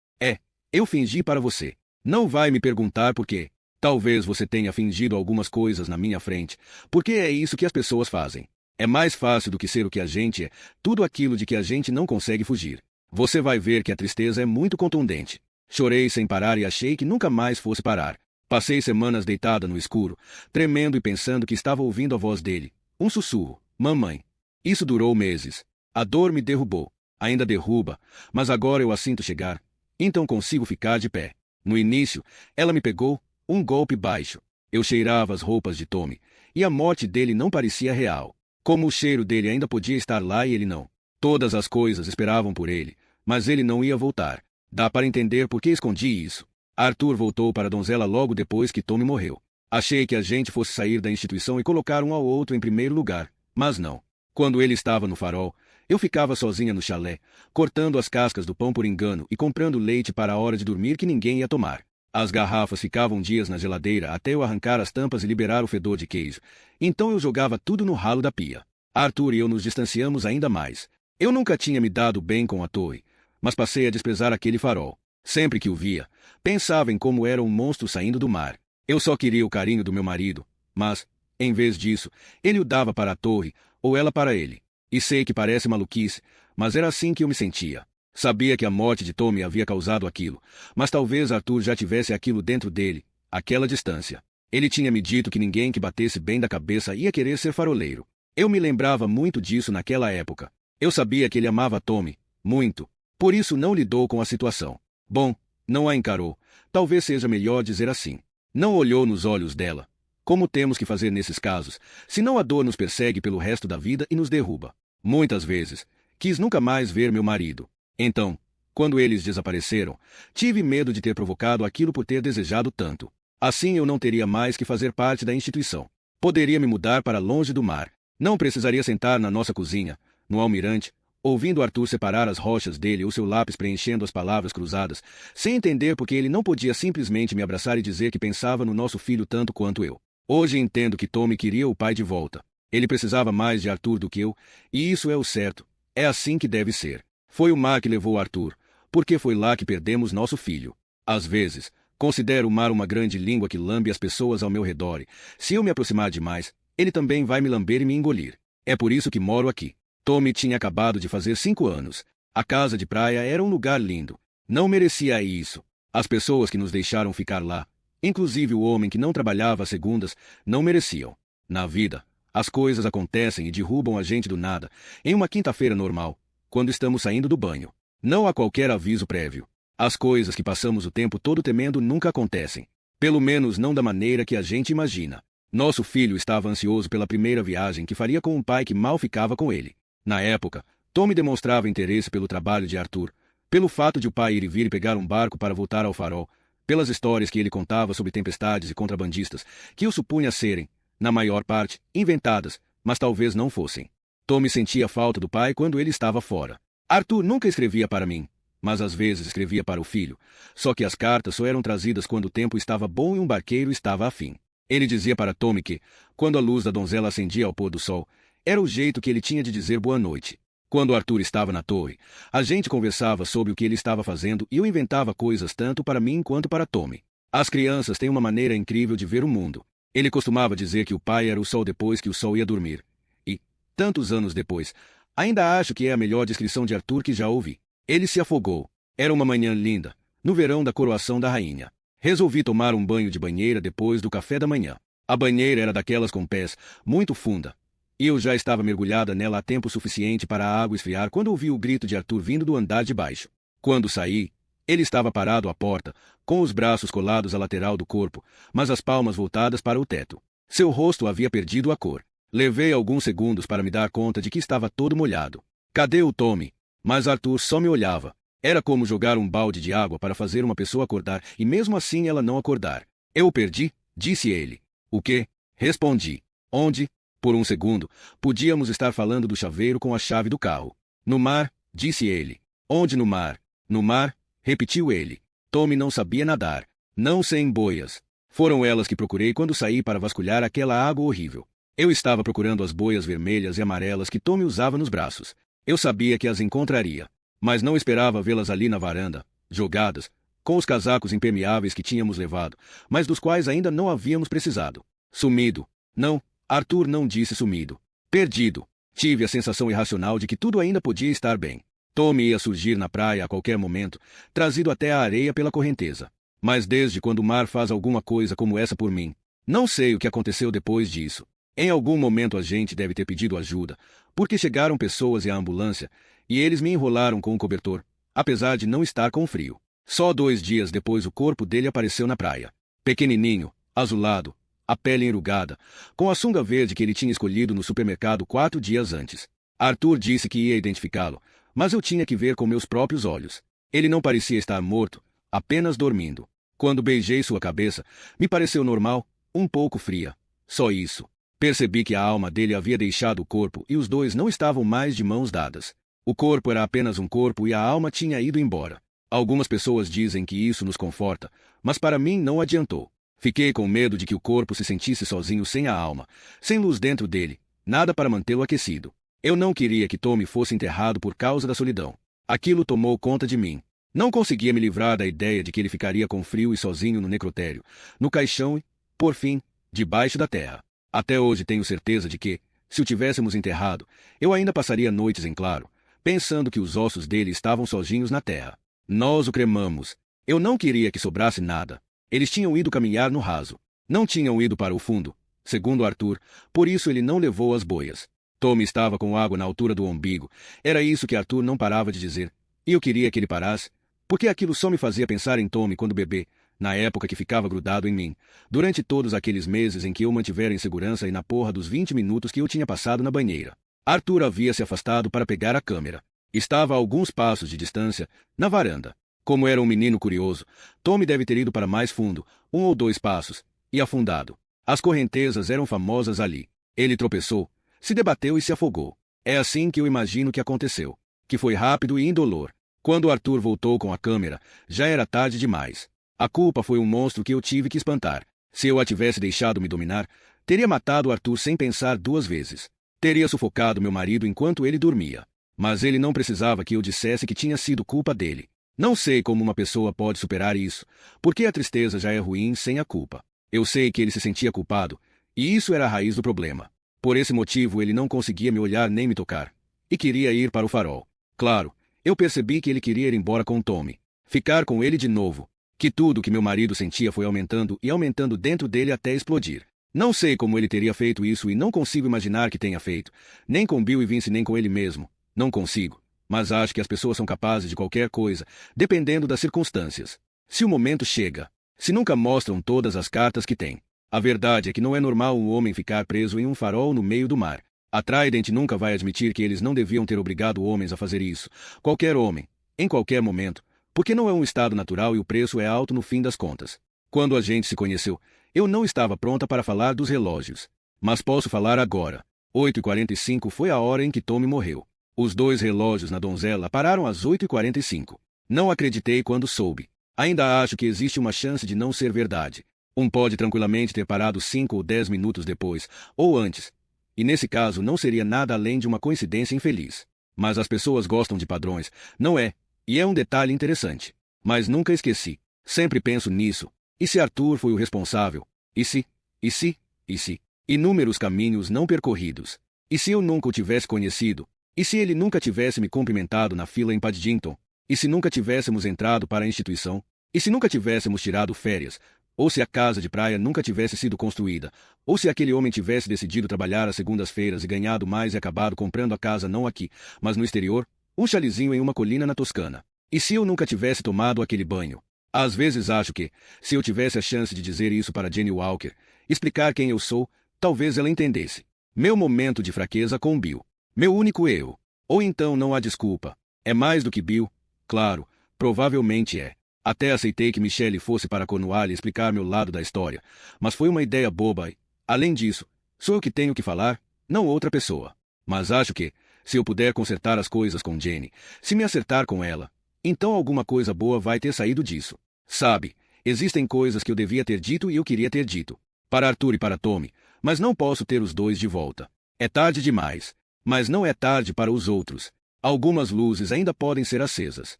Eu fingi para você. Não vai me perguntar por quê. Talvez você tenha fingido algumas coisas na minha frente, porque é isso que as pessoas fazem. É mais fácil do que ser o que a gente é, tudo aquilo de que a gente não consegue fugir. Você vai ver que a tristeza é muito contundente. Chorei sem parar e achei que nunca mais fosse parar. Passei semanas deitada no escuro, tremendo e pensando que estava ouvindo a voz dele. Um sussurro. Mamãe. Isso durou meses. A dor me derrubou. Ainda derruba, mas agora eu a sinto chegar. Então consigo ficar de pé. No início, ela me pegou, um golpe baixo. Eu cheirava as roupas de Tommy, e a morte dele não parecia real. Como o cheiro dele ainda podia estar lá e ele não. Todas as coisas esperavam por ele, mas ele não ia voltar. Dá para entender por que escondi isso. Arthur voltou para a donzela logo depois que Tommy morreu. Achei que a gente fosse sair da instituição e colocar um ao outro em primeiro lugar, mas não. Quando ele estava no farol, eu ficava sozinha no chalé, cortando as cascas do pão por engano e comprando leite para a hora de dormir que ninguém ia tomar. As garrafas ficavam dias na geladeira até eu arrancar as tampas e liberar o fedor de queijo. Então eu jogava tudo no ralo da pia. Arthur e eu nos distanciamos ainda mais. Eu nunca tinha me dado bem com a torre, mas passei a desprezar aquele farol. Sempre que o via, pensava em como era um monstro saindo do mar. Eu só queria o carinho do meu marido, mas, em vez disso, ele o dava para a torre, ou ela para ele. E sei que parece maluquice, mas era assim que eu me sentia. Sabia que a morte de Tommy havia causado aquilo, mas talvez Arthur já tivesse aquilo dentro dele, aquela distância. Ele tinha me dito que ninguém que batesse bem da cabeça ia querer ser faroleiro. Eu me lembrava muito disso naquela época. Eu sabia que ele amava Tommy, muito. Por isso não lidou com a situação. Bom, não a encarou. Talvez seja melhor dizer assim. Não olhou nos olhos dela. Como temos que fazer nesses casos, senão a dor nos persegue pelo resto da vida e nos derruba. Muitas vezes, quis nunca mais ver meu marido. Então, quando eles desapareceram, tive medo de ter provocado aquilo por ter desejado tanto. Assim eu não teria mais que fazer parte da instituição. Poderia me mudar para longe do mar. Não precisaria sentar na nossa cozinha, no almirante, ouvindo Arthur separar as rochas dele ou seu lápis preenchendo as palavras cruzadas, sem entender porque ele não podia simplesmente me abraçar e dizer que pensava no nosso filho tanto quanto eu. Hoje entendo que Tommy queria o pai de volta. Ele precisava mais de Arthur do que eu, e isso é o certo. É assim que deve ser. Foi o mar que levou Arthur, porque foi lá que perdemos nosso filho. Às vezes, considero o mar uma grande língua que lambe as pessoas ao meu redor, e, se eu me aproximar demais, ele também vai me lamber e me engolir. É por isso que moro aqui. Tommy tinha acabado de fazer 5 anos. A casa de praia era um lugar lindo. Não merecia isso. As pessoas que nos deixaram ficar lá, inclusive o homem que não trabalhava às segundas, não mereciam. Na vida, as coisas acontecem e derrubam a gente do nada, em uma quinta-feira normal, quando estamos saindo do banho. Não há qualquer aviso prévio. As coisas que passamos o tempo todo temendo nunca acontecem. Pelo menos não da maneira que a gente imagina. Nosso filho estava ansioso pela primeira viagem que faria com um pai que mal ficava com ele. Na época, Tommy demonstrava interesse pelo trabalho de Arthur, pelo fato de o pai ir e vir e pegar um barco para voltar ao farol, pelas histórias que ele contava sobre tempestades e contrabandistas, que eu supunha serem, na maior parte, inventadas, mas talvez não fossem. Tommy sentia falta do pai quando ele estava fora. Arthur nunca escrevia para mim, mas às vezes escrevia para o filho, só que as cartas só eram trazidas quando o tempo estava bom e um barqueiro estava afim. Ele dizia para Tommy que, quando a luz da donzela acendia ao pôr do sol, era o jeito que ele tinha de dizer boa noite. Quando Arthur estava na torre, a gente conversava sobre o que ele estava fazendo e eu inventava coisas tanto para mim quanto para Tommy. As crianças têm uma maneira incrível de ver o mundo. Ele costumava dizer que o pai era o sol depois que o sol ia dormir. E, tantos anos depois, ainda acho que é a melhor descrição de Arthur que já ouvi. Ele se afogou. Era uma manhã linda, no verão da coroação da rainha. Resolvi tomar um banho de banheira depois do café da manhã. A banheira era daquelas com pés, muito funda. E eu já estava mergulhada nela há tempo suficiente para a água esfriar quando ouvi o grito de Arthur vindo do andar de baixo. Quando saí, ele estava parado à porta, com os braços colados à lateral do corpo, mas as palmas voltadas para o teto. Seu rosto havia perdido a cor. Levei alguns segundos para me dar conta de que estava todo molhado. Cadê o Tommy? Mas Arthur só me olhava. Era como jogar um balde de água para fazer uma pessoa acordar e mesmo assim ela não acordar. Eu o perdi, disse ele. O quê? Respondi. Onde? Por um segundo, podíamos estar falando do chaveiro com a chave do carro. No mar, disse ele. Onde no mar? No mar, repetiu ele. Tommy não sabia nadar. Não sem boias. Foram elas que procurei quando saí para vasculhar aquela água horrível. Eu estava procurando as boias vermelhas e amarelas que Tommy usava nos braços. Eu sabia que as encontraria, mas não esperava vê-las ali na varanda, jogadas, com os casacos impermeáveis que tínhamos levado, mas dos quais ainda não havíamos precisado. Sumido. Não, Arthur não disse sumido. Perdido. Tive a sensação irracional de que tudo ainda podia estar bem. Tommy ia surgir na praia a qualquer momento, trazido até a areia pela correnteza. Mas desde quando o mar faz alguma coisa como essa por mim? Não sei o que aconteceu depois disso. Em algum momento a gente deve ter pedido ajuda, porque chegaram pessoas e a ambulância, e eles me enrolaram com um cobertor, apesar de não estar com frio. Só 2 dias depois o corpo dele apareceu na praia. Pequenininho, azulado, a pele enrugada, com a sunga verde que ele tinha escolhido no supermercado 4 dias antes. Arthur disse que ia identificá-lo, mas eu tinha que ver com meus próprios olhos. Ele não parecia estar morto, apenas dormindo. Quando beijei sua cabeça, me pareceu normal, um pouco fria. Só isso. Percebi que a alma dele havia deixado o corpo e os dois não estavam mais de mãos dadas. O corpo era apenas um corpo e a alma tinha ido embora. Algumas pessoas dizem que isso nos conforta, mas para mim não adiantou. Fiquei com medo de que o corpo se sentisse sozinho sem a alma, sem luz dentro dele, nada para mantê-lo aquecido. Eu não queria que Tommy fosse enterrado por causa da solidão. Aquilo tomou conta de mim. Não conseguia me livrar da ideia de que ele ficaria com frio e sozinho no necrotério, no caixão e, por fim, debaixo da terra. Até hoje tenho certeza de que, se o tivéssemos enterrado, eu ainda passaria noites em claro, pensando que os ossos dele estavam sozinhos na terra. Nós o cremamos. Eu não queria que sobrasse nada. Eles tinham ido caminhar no raso. Não tinham ido para o fundo, segundo Arthur, por isso ele não levou as boias. Tommy estava com água na altura do umbigo. Era isso que Arthur não parava de dizer. E eu queria que ele parasse, porque aquilo só me fazia pensar em Tommy quando bebê, na época que ficava grudado em mim, durante todos aqueles meses em que eu mantivera em segurança e na porra dos 20 minutos que eu tinha passado na banheira. Arthur havia se afastado para pegar a câmera. Estava a alguns passos de distância, na varanda. Como era um menino curioso, Tommy deve ter ido para mais fundo, 1 ou 2 passos, e afundado. As correntezas eram famosas ali. Ele tropeçou, se debateu e se afogou. É assim que eu imagino que aconteceu. Que foi rápido e indolor. Quando Arthur voltou com a câmera, já era tarde demais. A culpa foi um monstro que eu tive que espantar. Se eu a tivesse deixado me dominar, teria matado Arthur sem pensar 2 vezes. Teria sufocado meu marido enquanto ele dormia. Mas ele não precisava que eu dissesse que tinha sido culpa dele. Não sei como uma pessoa pode superar isso, porque a tristeza já é ruim sem a culpa. Eu sei que ele se sentia culpado, e isso era a raiz do problema. Por esse motivo ele não conseguia me olhar nem me tocar. E queria ir para o farol. Claro, eu percebi que ele queria ir embora com Tommy. Ficar com ele de novo. Que tudo que meu marido sentia foi aumentando e aumentando dentro dele até explodir. Não sei como ele teria feito isso e não consigo imaginar que tenha feito. Nem com Bill e Vince nem com ele mesmo. Não consigo. Mas acho que as pessoas são capazes de qualquer coisa, dependendo das circunstâncias. Se o momento chega. Se nunca mostram todas as cartas que têm. A verdade é que não é normal um homem ficar preso em um farol no meio do mar. A Trident nunca vai admitir que eles não deviam ter obrigado homens a fazer isso. Qualquer homem. Em qualquer momento. Porque não é um estado natural e o preço é alto no fim das contas. Quando a gente se conheceu, eu não estava pronta para falar dos relógios. Mas posso falar agora. 8h45 foi a hora em que Tommy morreu. Os 2 relógios na donzela pararam às 8h45. Não acreditei quando soube. Ainda acho que existe uma chance de não ser verdade. Um pode tranquilamente ter parado 5 ou 10 minutos depois, ou antes. E nesse caso não seria nada além de uma coincidência infeliz. Mas as pessoas gostam de padrões, não é? E é um detalhe interessante. Mas nunca esqueci. Sempre penso nisso. E se Arthur foi o responsável? E se? E se? E se? Inúmeros caminhos não percorridos. E se eu nunca o tivesse conhecido? E se ele nunca tivesse me cumprimentado na fila em Paddington? E se nunca tivéssemos entrado para a instituição? E se nunca tivéssemos tirado férias? Ou se a casa de praia nunca tivesse sido construída? Ou se aquele homem tivesse decidido trabalhar às segundas-feiras e ganhado mais e acabado comprando a casa não aqui, mas no exterior, um chalezinho em uma colina na Toscana? E se eu nunca tivesse tomado aquele banho? Às vezes acho que, se eu tivesse a chance de dizer isso para Jenny Walker, explicar quem eu sou, talvez ela entendesse. Meu momento de fraqueza com Bill. Meu único erro. Ou então não há desculpa. É mais do que Bill? Claro, provavelmente é. Até aceitei que Michelle fosse para Cornwall explicar meu lado da história, mas foi uma ideia boba e, além disso, sou eu que tenho que falar, não outra pessoa. Mas acho que, se eu puder consertar as coisas com Jenny, se me acertar com ela, então alguma coisa boa vai ter saído disso. Sabe, existem coisas que eu devia ter dito e eu queria ter dito. Para Arthur e para Tommy, mas não posso ter os dois de volta. É tarde demais, mas não é tarde para os outros. Algumas luzes ainda podem ser acesas.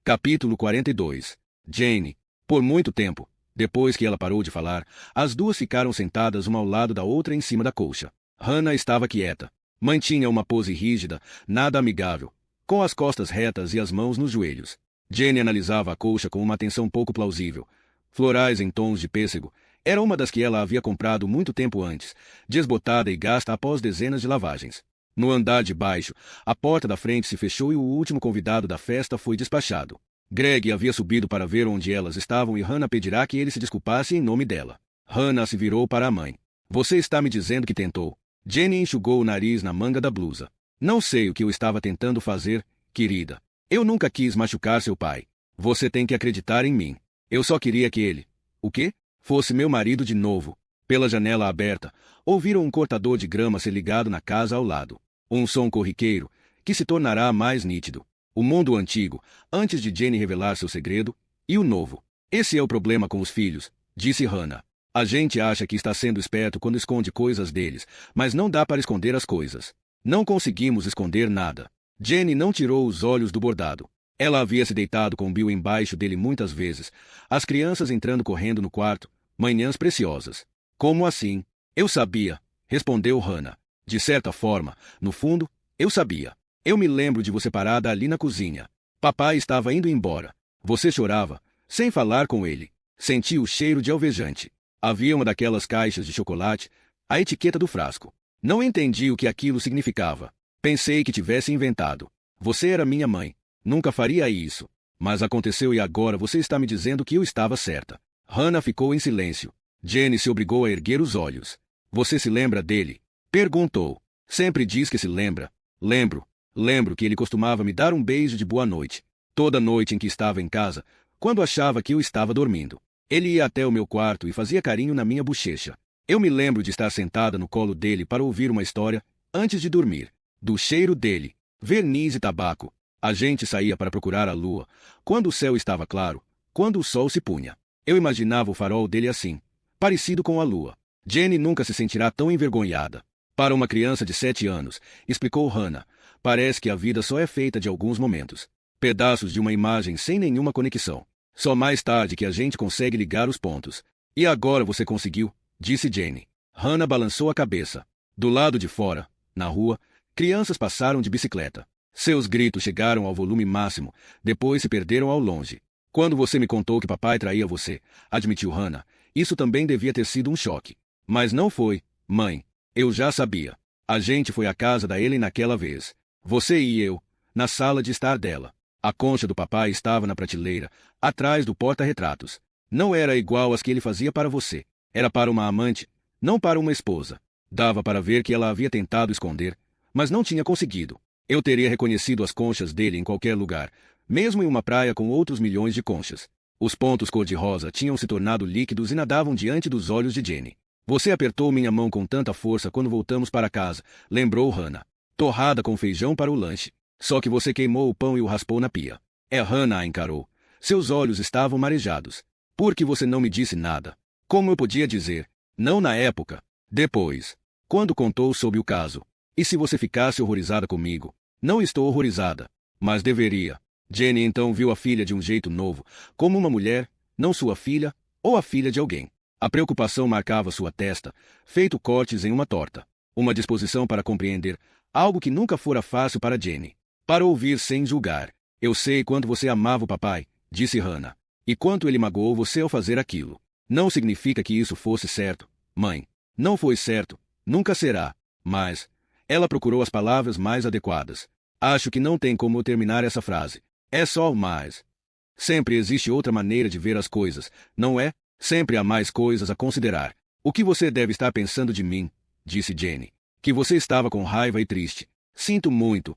Capítulo 42. Jane. Por muito tempo, depois que ela parou de falar, as duas ficaram sentadas uma ao lado da outra em cima da colcha. Hannah estava quieta. Mantinha uma pose rígida, nada amigável, com as costas retas e as mãos nos joelhos. Jane analisava a colcha com uma atenção pouco plausível. Florais em tons de pêssego. Era uma das que ela havia comprado muito tempo antes, desbotada e gasta após dezenas de lavagens. No andar de baixo, a porta da frente se fechou e o último convidado da festa foi despachado. Greg havia subido para ver onde elas estavam e Hannah pedirá que ele se desculpasse em nome dela. Hannah se virou para a mãe. Você está me dizendo que tentou? Jenny enxugou o nariz na manga da blusa. Não sei o que eu estava tentando fazer, querida. Eu nunca quis machucar seu pai. Você tem que acreditar em mim. Eu só queria que ele... O quê? Fosse meu marido de novo. Pela janela aberta, ouviram um cortador de grama ser ligado na casa ao lado. Um som corriqueiro, que se tornará mais nítido. O mundo antigo, antes de Jenny revelar seu segredo, e o novo. Esse é o problema com os filhos, disse Hannah. A gente acha que está sendo esperto quando esconde coisas deles, mas não dá para esconder as coisas. Não conseguimos esconder nada. Jenny não tirou os olhos do bordado. Ela havia se deitado com Bill embaixo dele muitas vezes, as crianças entrando correndo no quarto, manhãs preciosas. Como assim? Eu sabia, respondeu Hannah. De certa forma, no fundo, eu sabia. Eu me lembro de você parada ali na cozinha. Papai estava indo embora. Você chorava, sem falar com ele. Senti o cheiro de alvejante. Havia uma daquelas caixas de chocolate, a etiqueta do frasco. Não entendi o que aquilo significava. Pensei que tivesse inventado. Você era minha mãe. Nunca faria isso. Mas aconteceu e agora você está me dizendo que eu estava certa. Hannah ficou em silêncio. Jenny se obrigou a erguer os olhos. Você se lembra dele? Perguntou. Sempre diz que se lembra. Lembro. Lembro que ele costumava me dar um beijo de boa noite. Toda noite em que estava em casa, quando achava que eu estava dormindo. Ele ia até o meu quarto e fazia carinho na minha bochecha. Eu me lembro de estar sentada no colo dele para ouvir uma história, antes de dormir. Do cheiro dele. Verniz e tabaco. A gente saía para procurar a lua, quando o céu estava claro, quando o sol se punha. Eu imaginava o farol dele assim, parecido com a lua. Jenny nunca se sentirá tão envergonhada. Para uma criança de 7 anos, explicou Hannah, parece que a vida só é feita de alguns momentos. Pedaços de uma imagem sem nenhuma conexão. Só mais tarde que a gente consegue ligar os pontos. E agora você conseguiu, disse Jenny. Hannah balançou a cabeça. Do lado de fora, na rua, crianças passaram de bicicleta. Seus gritos chegaram ao volume máximo, depois se perderam ao longe. Quando você me contou que papai traía você, admitiu Hannah, isso também devia ter sido um choque. Mas não foi, mãe. Eu já sabia. A gente foi à casa da Ellen naquela vez. Você e eu, na sala de estar dela. A concha do papai estava na prateleira, atrás do porta-retratos. Não era igual às que ele fazia para você. Era para uma amante, não para uma esposa. Dava para ver que ela havia tentado esconder, mas não tinha conseguido. Eu teria reconhecido as conchas dele em qualquer lugar, mesmo em uma praia com outros milhões de conchas. Os pontos cor-de-rosa tinham se tornado líquidos e nadavam diante dos olhos de Jenny. Você apertou minha mão com tanta força quando voltamos para casa, lembrou Hannah. Torrada com feijão para o lanche. Só que você queimou o pão e o raspou na pia. Hannah a encarou. Seus olhos estavam marejados. Por que você não me disse nada? Como eu podia dizer? Não na época. Depois. quando contou sobre o caso. E se você ficasse horrorizada comigo? Não estou horrorizada, mas deveria. Jenny então viu a filha de um jeito novo, como uma mulher, não sua filha, ou a filha de alguém. A preocupação marcava sua testa, feito cortes em uma torta. Uma disposição para compreender, algo que nunca fora fácil para Jenny. Para ouvir sem julgar. Eu sei quanto você amava o papai, disse Hannah. E quanto ele magoou você ao fazer aquilo. Não significa que isso fosse certo, mãe. Não foi certo, nunca será. Mas... Ela procurou as palavras mais adequadas. Acho que não tem como terminar essa frase. É só o mais. Sempre existe outra maneira de ver as coisas, não é? Sempre há mais coisas a considerar. O que você deve estar pensando de mim? Disse Jenny. Que você estava com raiva e triste. Sinto muito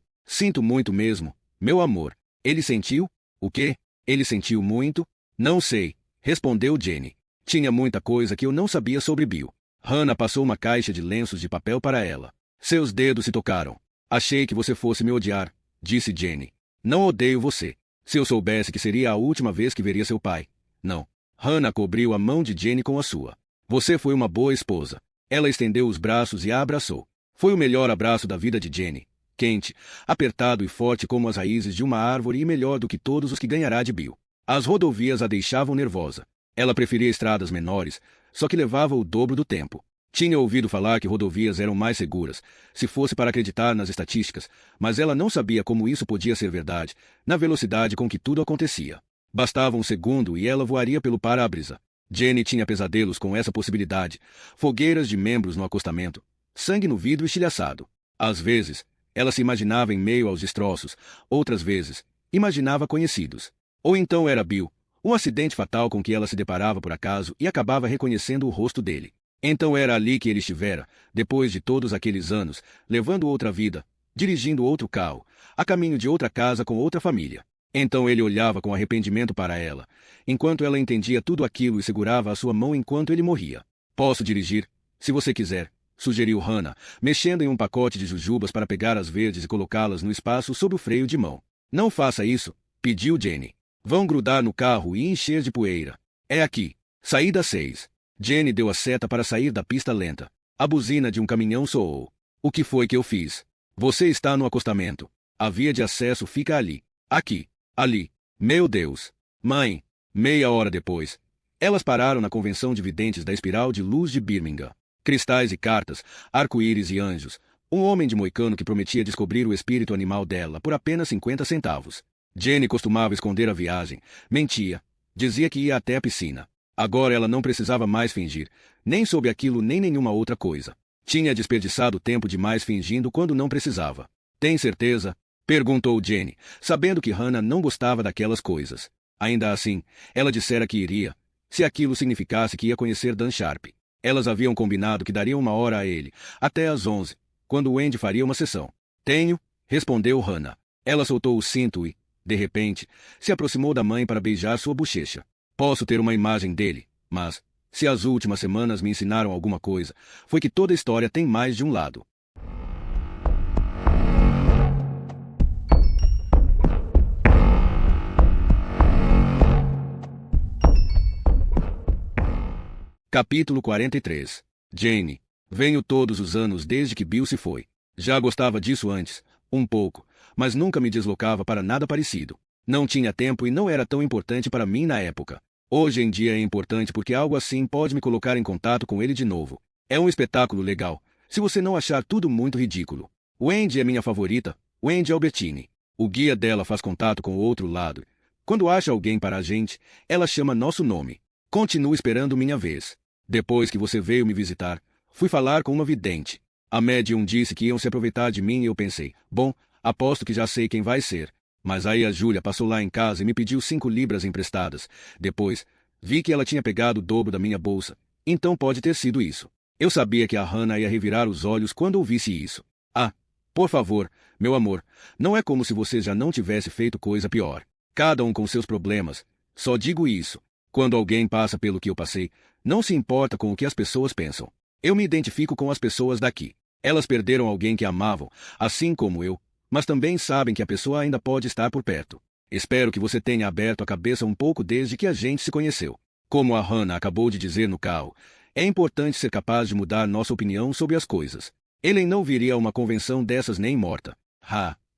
mesmo, meu amor. Ele sentiu? O quê? Ele sentiu muito? Não sei, respondeu Jenny. Tinha muita coisa que eu não sabia sobre Bill. Hannah passou uma caixa de lenços de papel para ela. Seus dedos se tocaram. Achei que você fosse me odiar, disse Jenny. Não odeio você. Se eu soubesse que seria a última vez que veria seu pai. Não. Hannah cobriu a mão de Jenny com a sua. Você foi uma boa esposa. Ela estendeu os braços e a abraçou. Foi o melhor abraço da vida de Jenny. Quente, apertado e forte como as raízes de uma árvore e melhor do que todos os que ganhará de Bill. As rodovias a deixavam nervosa. Ela preferia estradas menores, só que levava o dobro do tempo. Tinha ouvido falar que rodovias eram mais seguras, se fosse para acreditar nas estatísticas, mas ela não sabia como isso podia ser verdade, na velocidade com que tudo acontecia. Bastava um segundo e ela voaria pelo para-brisa. Jenny tinha pesadelos com essa possibilidade, fogueiras de membros no acostamento, sangue no vidro estilhaçado. Às vezes, ela se imaginava em meio aos destroços, outras vezes, imaginava conhecidos. Ou então era Bill, um acidente fatal com que ela se deparava por acaso e acabava reconhecendo o rosto dele. Então era ali que ele estivera, depois de todos aqueles anos, levando outra vida, dirigindo outro carro, a caminho de outra casa com outra família. Então ele olhava com arrependimento para ela, enquanto ela entendia tudo aquilo e segurava a sua mão enquanto ele morria. Posso dirigir, se você quiser, sugeriu Hannah, mexendo em um pacote de jujubas para pegar as verdes e colocá-las no espaço sob o freio de mão. Não faça isso, pediu Jenny. Vão grudar no carro e encher de poeira. É aqui. Saída 6. Jenny deu a seta para sair da pista lenta. A buzina de um caminhão soou. O que foi que eu fiz? Você está no acostamento. A via de acesso fica ali. Aqui. Ali. Meu Deus. Mãe. Meia hora depois. Elas pararam na convenção de videntes da Espiral de Luz de Birmingham. Cristais e cartas, arco-íris e anjos. Um homem de moicano que prometia descobrir o espírito animal dela por apenas 50 centavos. Jenny costumava esconder a viagem. Mentia. Dizia que ia até a piscina. Agora ela não precisava mais fingir, nem sobre aquilo nem nenhuma outra coisa. Tinha desperdiçado tempo demais fingindo quando não precisava. Tem certeza? Perguntou Jenny, sabendo que Hannah não gostava daquelas coisas. Ainda assim, ela dissera que iria, se aquilo significasse que ia conhecer Dan Sharp. Elas haviam combinado que dariam 1 hora a ele, até às 11, quando Wendy faria uma sessão. Tenho, respondeu Hannah. Ela soltou o cinto e, de repente, se aproximou da mãe para beijar sua bochecha. Posso ter uma imagem dele, mas, se as últimas semanas me ensinaram alguma coisa, foi que toda história tem mais de um lado. Capítulo 43. Jane. Venho todos os anos desde que Bill se foi. Já gostava disso antes, um pouco, mas nunca me deslocava para nada parecido. Não tinha tempo e não era tão importante para mim na época. Hoje em dia é importante porque algo assim pode me colocar em contato com ele de novo. É um espetáculo legal, se você não achar tudo muito ridículo. Wendy é minha favorita, Wendy Albertini. O guia dela faz contato com o outro lado. Quando acha alguém para a gente, ela chama nosso nome. Continuo esperando minha vez. Depois que você veio me visitar, fui falar com uma vidente. A médium disse que iam se aproveitar de mim e eu pensei, bom, aposto que já sei quem vai ser. Mas aí a Júlia passou lá em casa e me pediu 5 libras emprestadas. Depois, vi que ela tinha pegado o dobro da minha bolsa. Então pode ter sido isso. Eu sabia que a Hannah ia revirar os olhos quando ouvisse isso. Ah, por favor, meu amor, não é como se você já não tivesse feito coisa pior. Cada um com seus problemas. Só digo isso. Quando alguém passa pelo que eu passei, não se importa com o que as pessoas pensam. Eu me identifico com as pessoas daqui. Elas perderam alguém que amavam, assim como eu, mas também sabem que a pessoa ainda pode estar por perto. Espero que você tenha aberto a cabeça um pouco desde que a gente se conheceu. Como a Hannah acabou de dizer no carro, É importante ser capaz de mudar nossa opinião sobre as coisas. Ellen não viria a uma convenção dessas nem morta.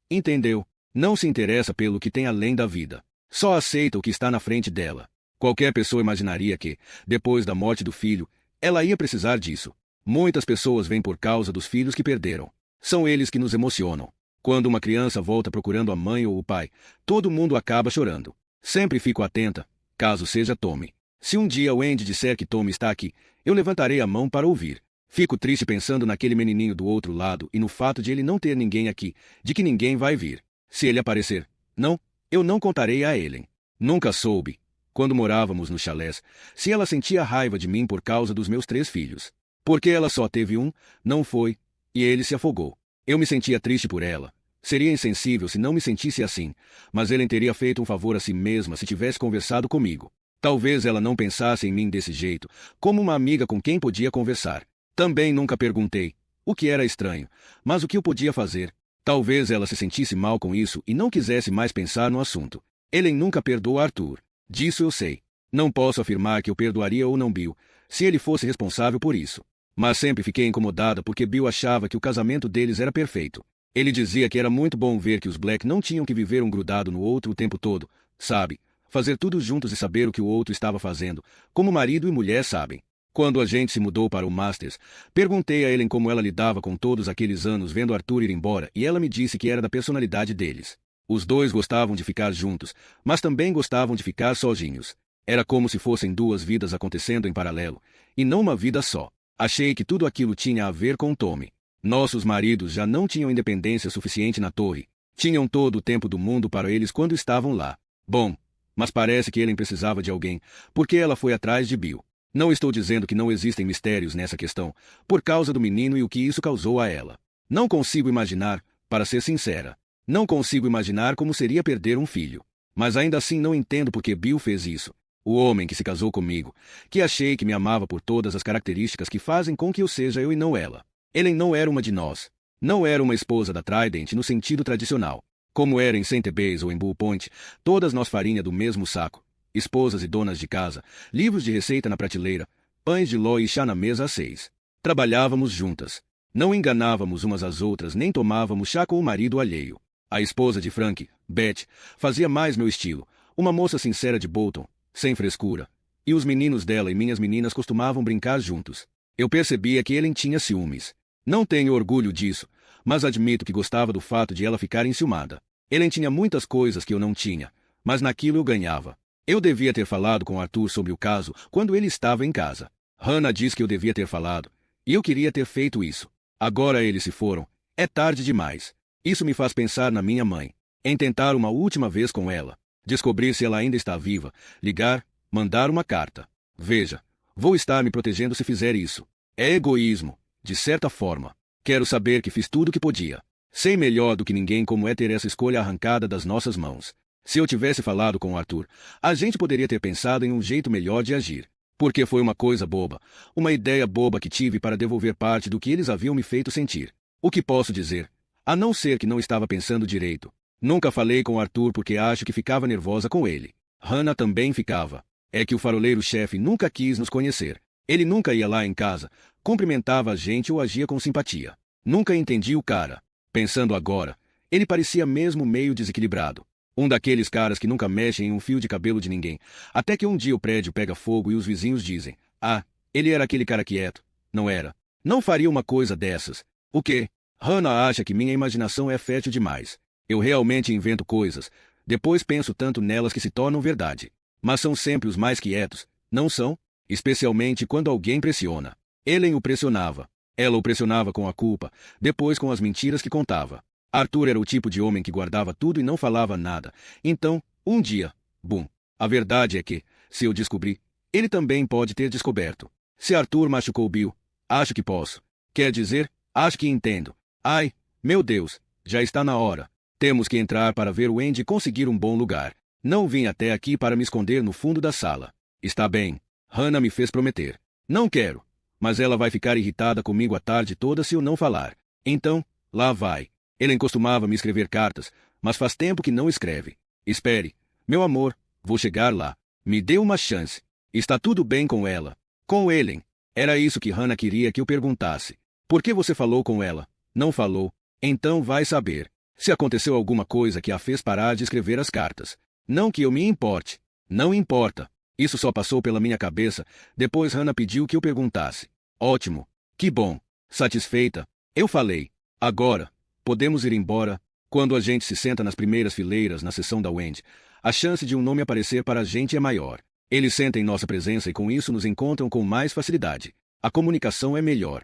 Entendeu? Não se interessa pelo que tem além da vida. Só aceita o que está na frente dela. Qualquer pessoa imaginaria que, depois da morte do filho, ela ia precisar disso. Muitas pessoas vêm por causa dos filhos que perderam. São eles que nos emocionam. Quando uma criança volta procurando a mãe ou o pai, todo mundo acaba chorando. Sempre fico atenta, caso seja Tommy. Se um dia o Andy disser que Tommy está aqui, eu levantarei a mão para ouvir. Fico triste pensando naquele menininho do outro lado e no fato de ele não ter ninguém aqui, de que ninguém vai vir. Se ele aparecer, eu não contarei a Ellen. Nunca soube, quando morávamos no chalés, se ela sentia raiva de mim por causa dos meus 3 filhos. Porque ela só teve um, não foi, e ele se afogou. Eu me sentia triste por ela. Seria insensível se não me sentisse assim, mas Ellen teria feito um favor a si mesma se tivesse conversado comigo. Talvez ela não pensasse em mim desse jeito, como uma amiga com quem podia conversar. Também nunca perguntei, o que era estranho, mas o que eu podia fazer. Talvez ela se sentisse mal com isso e não quisesse mais pensar no assunto. Ellen nunca perdoou Arthur. Disso eu sei. Não posso afirmar que eu perdoaria ou não Bill, se ele fosse responsável por isso. Mas sempre fiquei incomodada porque Bill achava que o casamento deles era perfeito. Ele dizia que era muito bom ver que os Black não tinham que viver um grudado no outro o tempo todo, sabe? Fazer tudo juntos e saber o que o outro estava fazendo, como marido e mulher sabem. Quando a gente se mudou para o Masters, perguntei a Ellen como ela lidava com todos aqueles anos vendo Arthur ir embora e ela me disse que era da personalidade deles. Os dois gostavam de ficar juntos, mas também gostavam de ficar sozinhos. Era como se fossem 2 vidas acontecendo em paralelo, e não uma vida só. Achei que tudo aquilo tinha a ver com Tommy. Nossos maridos já não tinham independência suficiente na torre. Tinham todo o tempo do mundo para eles quando estavam lá. Bom, mas parece que Ellen precisava de alguém, porque ela foi atrás de Bill. Não estou dizendo que não existem mistérios nessa questão, por causa do menino e o que isso causou a ela. Não consigo imaginar, para ser sincera. Não consigo imaginar como seria perder um filho. Mas ainda assim não entendo por que Bill fez isso. O homem que se casou comigo, que achei que me amava por todas as características que fazem com que eu seja eu e não ela. Ellen não era uma de nós. Não era uma esposa da Trident no sentido tradicional. Como era em St. Bays ou em Bull Point, todas nós farinha do mesmo saco. Esposas e donas de casa, livros de receita na prateleira, pães de ló e chá na mesa às 6. Trabalhávamos juntas. Não enganávamos umas às outras nem tomávamos chá com o marido alheio. A esposa de Frank, Beth, fazia mais meu estilo, uma moça sincera de Bolton, sem frescura. E os meninos dela e minhas meninas costumavam brincar juntos. Eu percebia que Ellen tinha ciúmes. Não tenho orgulho disso, mas admito que gostava do fato de ela ficar enciumada. Ellen tinha muitas coisas que eu não tinha, mas naquilo eu ganhava. Eu devia ter falado com Arthur sobre o caso quando ele estava em casa. Hannah diz que eu devia ter falado, e eu queria ter feito isso. Agora eles se foram. É tarde demais. Isso me faz pensar na minha mãe, em tentar uma última vez com ela, descobrir se ela ainda está viva, ligar, mandar uma carta. Veja, vou estar me protegendo se fizer isso. É egoísmo, de certa forma. Quero saber que fiz tudo o que podia. Sei melhor do que ninguém como é ter essa escolha arrancada das nossas mãos. Se eu tivesse falado com o Arthur, a gente poderia ter pensado em um jeito melhor de agir. Porque foi uma coisa boba, uma ideia boba que tive para devolver parte do que eles haviam me feito sentir. O que posso dizer? A não ser que não estava pensando direito. Nunca falei com o Arthur porque acho que ficava nervosa com ele. Hannah também ficava. É que o faroleiro-chefe nunca quis nos conhecer. Ele nunca ia lá em casa, cumprimentava a gente ou agia com simpatia. Nunca entendi o cara. Pensando agora, ele parecia mesmo meio desequilibrado. Um daqueles caras que nunca mexem em um fio de cabelo de ninguém, até que um dia o prédio pega fogo e os vizinhos dizem, ele era aquele cara quieto. Não era. Não faria uma coisa dessas. O quê? Hannah acha que minha imaginação é fértil demais. Eu realmente invento coisas, depois penso tanto nelas que se tornam verdade. Mas são sempre os mais quietos, não são? Especialmente quando alguém pressiona. Ellen o pressionava. Ela o pressionava com a culpa, depois com as mentiras que contava. Arthur era o tipo de homem que guardava tudo e não falava nada. Então, um dia, bum. A verdade é que, se eu descobrir, ele também pode ter descoberto. Se Arthur machucou Bill, acho que posso. Quer dizer, acho que entendo. Ai, meu Deus, já está na hora. Temos que entrar para ver o Andy conseguir um bom lugar. Não vim até aqui para me esconder no fundo da sala. Está bem. Hannah me fez prometer. Não quero. Mas ela vai ficar irritada comigo a tarde toda se eu não falar. Então, lá vai. Ellen costumava me escrever cartas, mas faz tempo que não escreve. Espere. Meu amor, vou chegar lá. Me dê uma chance. Está tudo bem com ela. Com Ellen. Era isso que Hannah queria que eu perguntasse. Por que você falou com ela? Não falou. Então vai saber. Se aconteceu alguma coisa que a fez parar de escrever as cartas. Não que eu me importe. Não importa. Isso só passou pela minha cabeça. Depois Hannah pediu que eu perguntasse. Ótimo. Que bom. Satisfeita. Eu falei. Agora, podemos ir embora. Quando a gente se senta nas primeiras fileiras na sessão da Wendy, a chance de um nome aparecer para a gente é maior. Eles sentem nossa presença e com isso nos encontram com mais facilidade. A comunicação é melhor.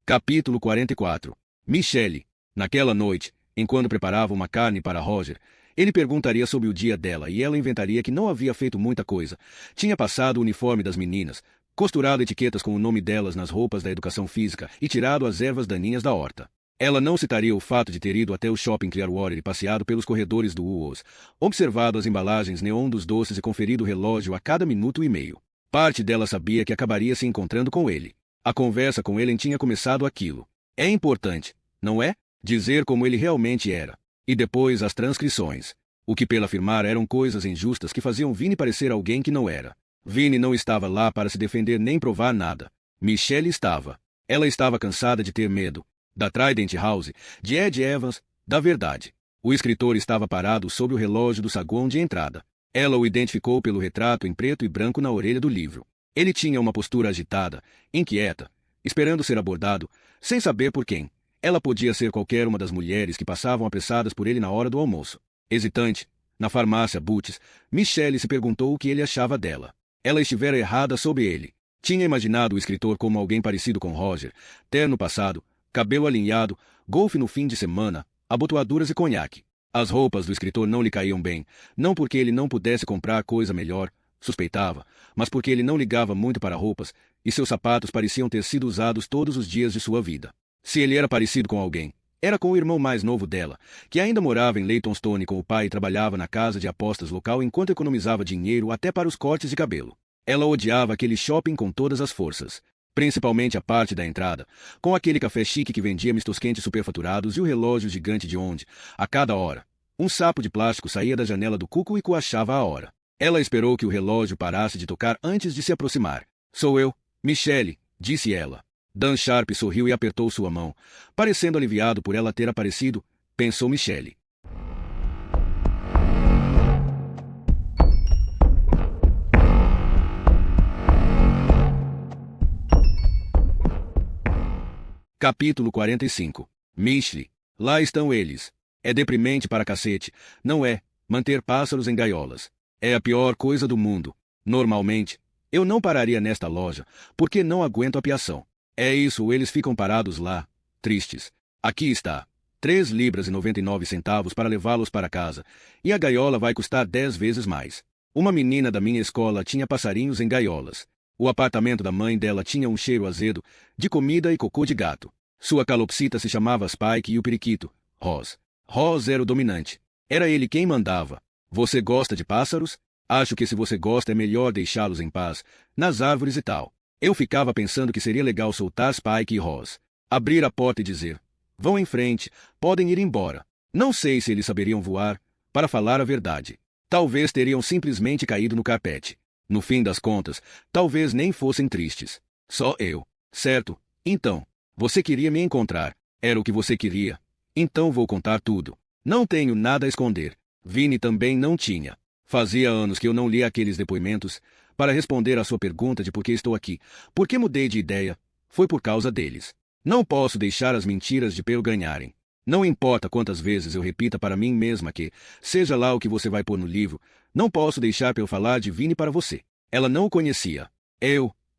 Capítulo 44. Michelle. Naquela noite, enquanto preparava uma carne para Roger, ele perguntaria sobre o dia dela e ela inventaria que não havia feito muita coisa. Tinha passado o uniforme das meninas, costurado etiquetas com o nome delas nas roupas da educação física e tirado as ervas daninhas da horta. Ela não citaria o fato de ter ido até o shopping Clearwater e passeado pelos corredores do Woolworths, observado as embalagens neon dos doces e conferido o relógio a cada minuto e meio. Parte dela sabia que acabaria se encontrando com ele. A conversa com ele tinha começado aquilo. É importante, não é? Dizer como ele realmente era. E depois as transcrições. O que pela afirmar eram coisas injustas que faziam Vinnie parecer alguém que não era. Vinnie não estava lá para se defender nem provar nada. Michelle estava. Ela estava cansada de ter medo. Da Trident House, de Ed Evans, da verdade. O escritor estava parado sobre o relógio do saguão de entrada. Ela o identificou pelo retrato em preto e branco na orelha do livro. Ele tinha uma postura agitada, inquieta, esperando ser abordado, sem saber por quem. Ela podia ser qualquer uma das mulheres que passavam apressadas por ele na hora do almoço. Hesitante, na farmácia Boots, Michelle se perguntou o que ele achava dela. Ela estivera errada sobre ele. Tinha imaginado o escritor como alguém parecido com Roger, terno passado, cabelo alinhado, golfe no fim de semana, abotoaduras e conhaque. As roupas do escritor não lhe caíam bem, não porque ele não pudesse comprar coisa melhor, suspeitava, mas porque ele não ligava muito para roupas, e seus sapatos pareciam ter sido usados todos os dias de sua vida. Se ele era parecido com alguém, era com o irmão mais novo dela, que ainda morava em Leytonstone com o pai e trabalhava na casa de apostas local enquanto economizava dinheiro até para os cortes de cabelo. Ela odiava aquele shopping com todas as forças, principalmente a parte da entrada, com aquele café chique que vendia mistos quentes superfaturados e o relógio gigante de onde, a cada hora, um sapo de plástico saía da janela do cuco e coachava a hora. Ela esperou que o relógio parasse de tocar antes de se aproximar. Sou eu, Michelle, disse ela. Dan Sharp sorriu e apertou sua mão. Parecendo aliviado por ela ter aparecido, pensou Michelle. Capítulo 45. Michelle. Lá estão eles. É deprimente para cacete, não é? Manter pássaros em gaiolas. É a pior coisa do mundo. Normalmente, eu não pararia nesta loja, porque não aguento a piação. É isso, eles ficam parados lá, tristes. Aqui está, 3 libras e 99 centavos para levá-los para casa, e a gaiola vai custar 10 vezes mais. Uma menina da minha escola tinha passarinhos em gaiolas. O apartamento da mãe dela tinha um cheiro azedo, de comida e cocô de gato. Sua calopsita se chamava Spike e o periquito, Ross. Ross era o dominante. Era ele quem mandava. Você gosta de pássaros? Acho que se você gosta é melhor deixá-los em paz, nas árvores e tal. Eu ficava pensando que seria legal soltar Spike e Ross, abrir a porta e dizer, vão em frente, podem ir embora. Não sei se eles saberiam voar, para falar a verdade. Talvez teriam simplesmente caído no carpete. No fim das contas, talvez nem fossem tristes. Só eu. Certo? Então, você queria me encontrar. Era o que você queria. Então vou contar tudo. Não tenho nada a esconder. Vinnie também não tinha. Fazia anos que eu não lia aqueles depoimentos. Para responder à sua pergunta de por que estou aqui, por que mudei de ideia, foi por causa deles. Não posso deixar as mentiras de pelo ganharem. Não importa quantas vezes eu repita para mim mesma que, seja lá o que você vai pôr no livro, não posso deixar pelo falar de Vinnie para você. Ela não o conhecia.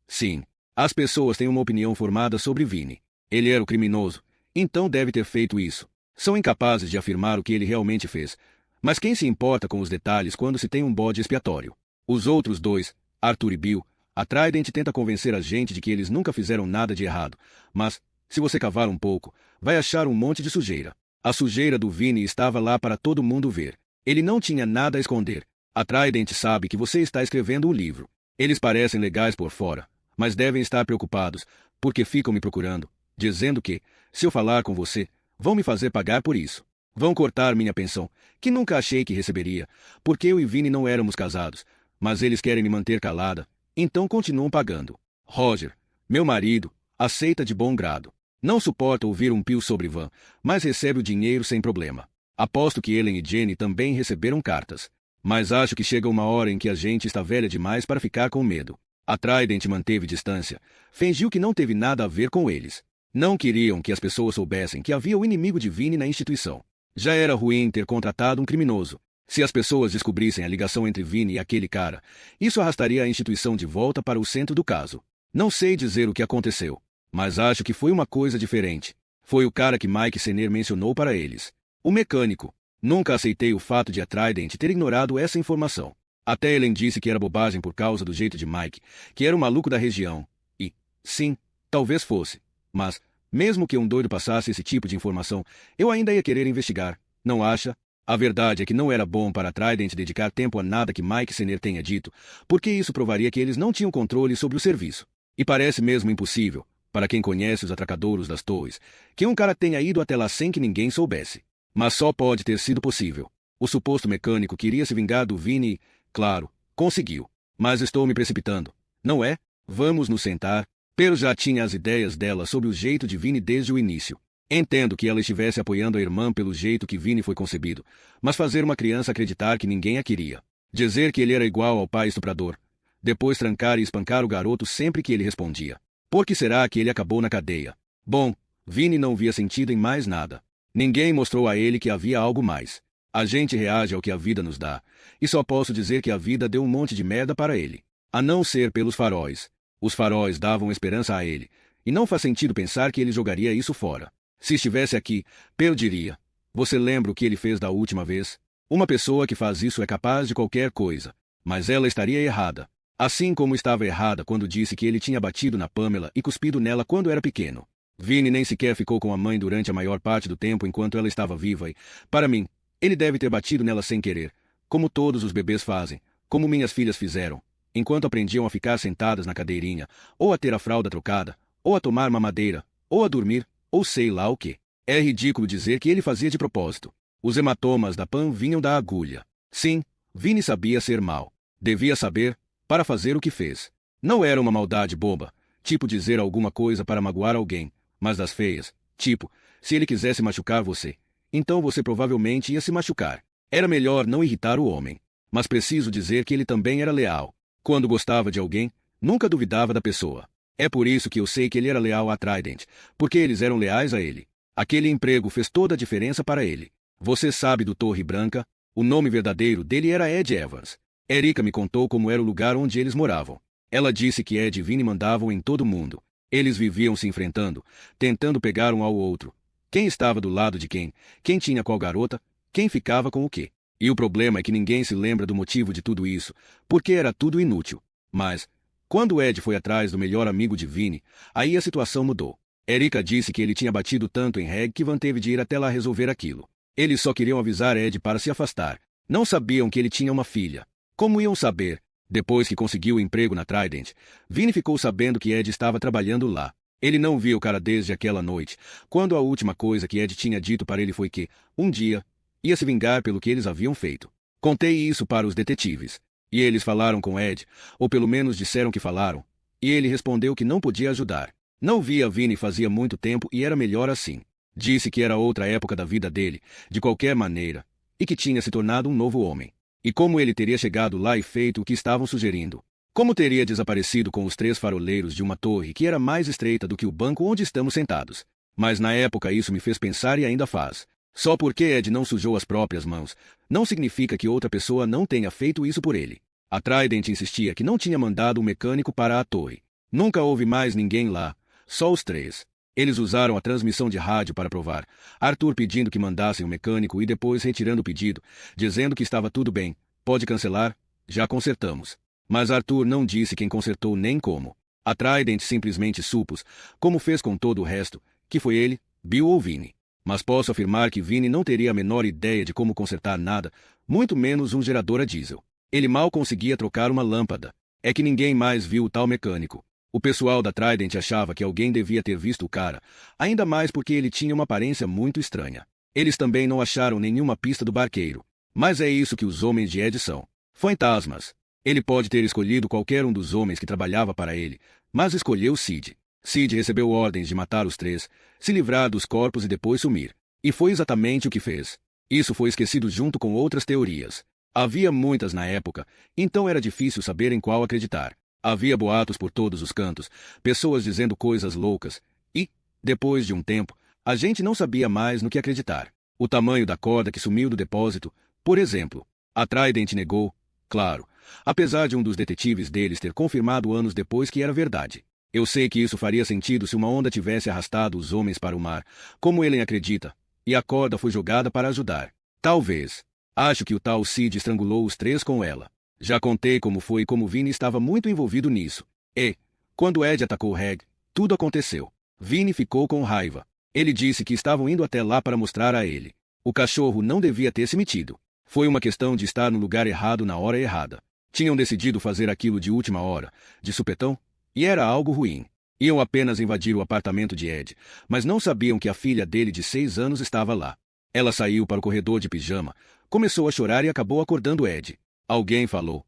Sim. As pessoas têm uma opinião formada sobre Vinnie. Ele era o criminoso, então deve ter feito isso. São incapazes de afirmar o que ele realmente fez. Mas quem se importa com os detalhes quando se tem um bode expiatório? Os outros dois, Arthur e Bill, a Trident tenta convencer a gente de que eles nunca fizeram nada de errado, mas, se você cavar um pouco, vai achar um monte de sujeira. A sujeira do Vinnie estava lá para todo mundo ver. Ele não tinha nada a esconder. A Trident sabe que você está escrevendo um livro. Eles parecem legais por fora, mas devem estar preocupados, porque ficam me procurando, dizendo que, se eu falar com você, Vão me fazer pagar por isso. Vão cortar minha pensão, que nunca achei que receberia, porque eu e Vini não éramos casados, mas eles querem me manter calada, então continuam pagando. Roger, meu marido, aceita de bom grado. Não suporta ouvir um pio sobre Van, mas recebe o dinheiro sem problema. Aposto que Ellen e Jenny também receberam cartas. Mas acho que chega uma hora em que a gente está velha demais para ficar com medo. A Trident manteve distância, fingiu que não teve nada a ver com eles. Não queriam que as pessoas soubessem que havia o inimigo de Vini na instituição. Já era ruim ter contratado um criminoso. Se as pessoas descobrissem a ligação entre Vini e aquele cara, isso arrastaria a instituição de volta para o centro do caso. Não sei dizer o que aconteceu, mas acho que foi uma coisa diferente. Foi o cara que Mike Senner mencionou para eles. O mecânico. Nunca aceitei o fato de a Trident ter ignorado essa informação. Até Ellen disse que era bobagem por causa do jeito de Mike, que era o maluco da região. E, sim, talvez fosse. Mas, mesmo que um doido passasse esse tipo de informação, eu ainda ia querer investigar, não acha? A verdade é que não era bom para a Trident dedicar tempo a nada que Mike Senner tenha dito, porque isso provaria que eles não tinham controle sobre o serviço. E parece mesmo impossível, para quem conhece os atracadouros das torres, que um cara tenha ido até lá sem que ninguém soubesse. Mas só pode ter sido possível. O suposto mecânico queria se vingar do Vini e, claro, conseguiu. Mas estou me precipitando, não é? Vamos nos sentar. Pero já tinha as ideias dela sobre o jeito de Vini desde o início. Entendo que ela estivesse apoiando a irmã pelo jeito que Vini foi concebido, mas fazer uma criança acreditar que ninguém a queria. Dizer que ele era igual ao pai estuprador. Depois trancar e espancar o garoto sempre que ele respondia. Por que será que ele acabou na cadeia? Bom, Vini não via sentido em mais nada. Ninguém mostrou a ele que havia algo mais. A gente reage ao que a vida nos dá, e só posso dizer que a vida deu um monte de merda para ele. A não ser pelos faróis. Os faróis davam esperança a ele, e não faz sentido pensar que ele jogaria isso fora. Se estivesse aqui, eu diria: você lembra o que ele fez da última vez? Uma pessoa que faz isso é capaz de qualquer coisa, mas ela estaria errada. Assim como estava errada quando disse que ele tinha batido na Pamela e cuspido nela quando era pequeno. Vini nem sequer ficou com a mãe durante a maior parte do tempo enquanto ela estava viva e, para mim, ele deve ter batido nela sem querer, como todos os bebês fazem, como minhas filhas fizeram, enquanto aprendiam a ficar sentadas na cadeirinha, ou a ter a fralda trocada, ou a tomar mamadeira, ou a dormir, ou sei lá o que. É ridículo dizer que ele fazia de propósito. Os hematomas da Pam vinham da agulha. Sim, Vini sabia ser mau. Devia saber, para fazer o que fez. Não era uma maldade boba, tipo dizer alguma coisa para magoar alguém, mas das feias, tipo, se ele quisesse machucar você, então você provavelmente ia se machucar. Era melhor não irritar o homem. Mas preciso dizer que ele também era leal. Quando gostava de alguém, nunca duvidava da pessoa. É por isso que eu sei que ele era leal a Trident, porque eles eram leais a ele. Aquele emprego fez toda a diferença para ele. Você sabe do Torre Branca? O nome verdadeiro dele era Ed Evans. Erika me contou como era o lugar onde eles moravam. Ela disse que Ed e Vini mandavam em todo mundo. Eles viviam se enfrentando, tentando pegar um ao outro. Quem estava do lado de quem tinha qual garota, quem ficava com o quê. E o problema é que ninguém se lembra do motivo de tudo isso, porque era tudo inútil. Mas, quando Ed foi atrás do melhor amigo de Vini, aí a situação mudou. Erika disse que ele tinha batido tanto em Reg que Van teve de ir até lá resolver aquilo. Eles só queriam avisar Ed para se afastar. Não sabiam que ele tinha uma filha. Como iam saber? Depois que conseguiu o emprego na Trident, Vini ficou sabendo que Ed estava trabalhando lá. Ele não viu o cara desde aquela noite, quando a última coisa que Ed tinha dito para ele foi que, um dia, ia se vingar pelo que eles haviam feito. Contei isso para os detetives. E eles falaram com Ed, ou pelo menos disseram que falaram. E ele respondeu que não podia ajudar. Não via Vini fazia muito tempo e era melhor assim. Disse que era outra época da vida dele, de qualquer maneira, e que tinha se tornado um novo homem. E como ele teria chegado lá e feito o que estavam sugerindo. Como teria desaparecido com os 3 faroleiros de uma torre que era mais estreita do que o banco onde estamos sentados. Mas na época isso me fez pensar e ainda faz. Só porque Ed não sujou as próprias mãos, não significa que outra pessoa não tenha feito isso por ele. A Trident insistia que não tinha mandado um mecânico para a torre. Nunca houve mais ninguém lá, só os 3. Eles usaram a transmissão de rádio para provar. Arthur pedindo que mandassem um mecânico e depois retirando o pedido, dizendo que estava tudo bem, pode cancelar, já consertamos. Mas Arthur não disse quem consertou nem como. A Trident simplesmente supôs, como fez com todo o resto, que foi ele, Bill ou Vini. Mas posso afirmar que Vini não teria a menor ideia de como consertar nada, muito menos um gerador a diesel. Ele mal conseguia trocar uma lâmpada. É que ninguém mais viu o tal mecânico. O pessoal da Trident achava que alguém devia ter visto o cara, ainda mais porque ele tinha uma aparência muito estranha. Eles também não acharam nenhuma pista do barqueiro. Mas é isso que os homens de Ed são. Fantasmas. Ele pode ter escolhido qualquer um dos homens que trabalhava para ele, mas escolheu Sid. Sid recebeu ordens de matar os três, se livrar dos corpos e depois sumir. E foi exatamente o que fez. Isso foi esquecido junto com outras teorias. Havia muitas na época, então era difícil saber em qual acreditar. Havia boatos por todos os cantos, pessoas dizendo coisas loucas, e, depois de um tempo, a gente não sabia mais no que acreditar. O tamanho da corda que sumiu do depósito, por exemplo. A Trident negou, claro, apesar de um dos detetives deles ter confirmado anos depois que era verdade. Eu sei que isso faria sentido se uma onda tivesse arrastado os homens para o mar, como Ellen acredita, e a corda foi jogada para ajudar. Talvez. Acho que o tal Sid estrangulou os três com ela. Já contei como foi e como Vinny estava muito envolvido nisso. E, quando Ed atacou Reg, tudo aconteceu. Vinny ficou com raiva. Ele disse que estavam indo até lá para mostrar a ele. O cachorro não devia ter se metido. Foi uma questão de estar no lugar errado na hora errada. Tinham decidido fazer aquilo de última hora, de supetão, e era algo ruim. Iam apenas invadir o apartamento de Ed, mas não sabiam que a filha dele de 6 anos estava lá. Ela saiu para o corredor de pijama, começou a chorar e acabou acordando Ed. Alguém falou: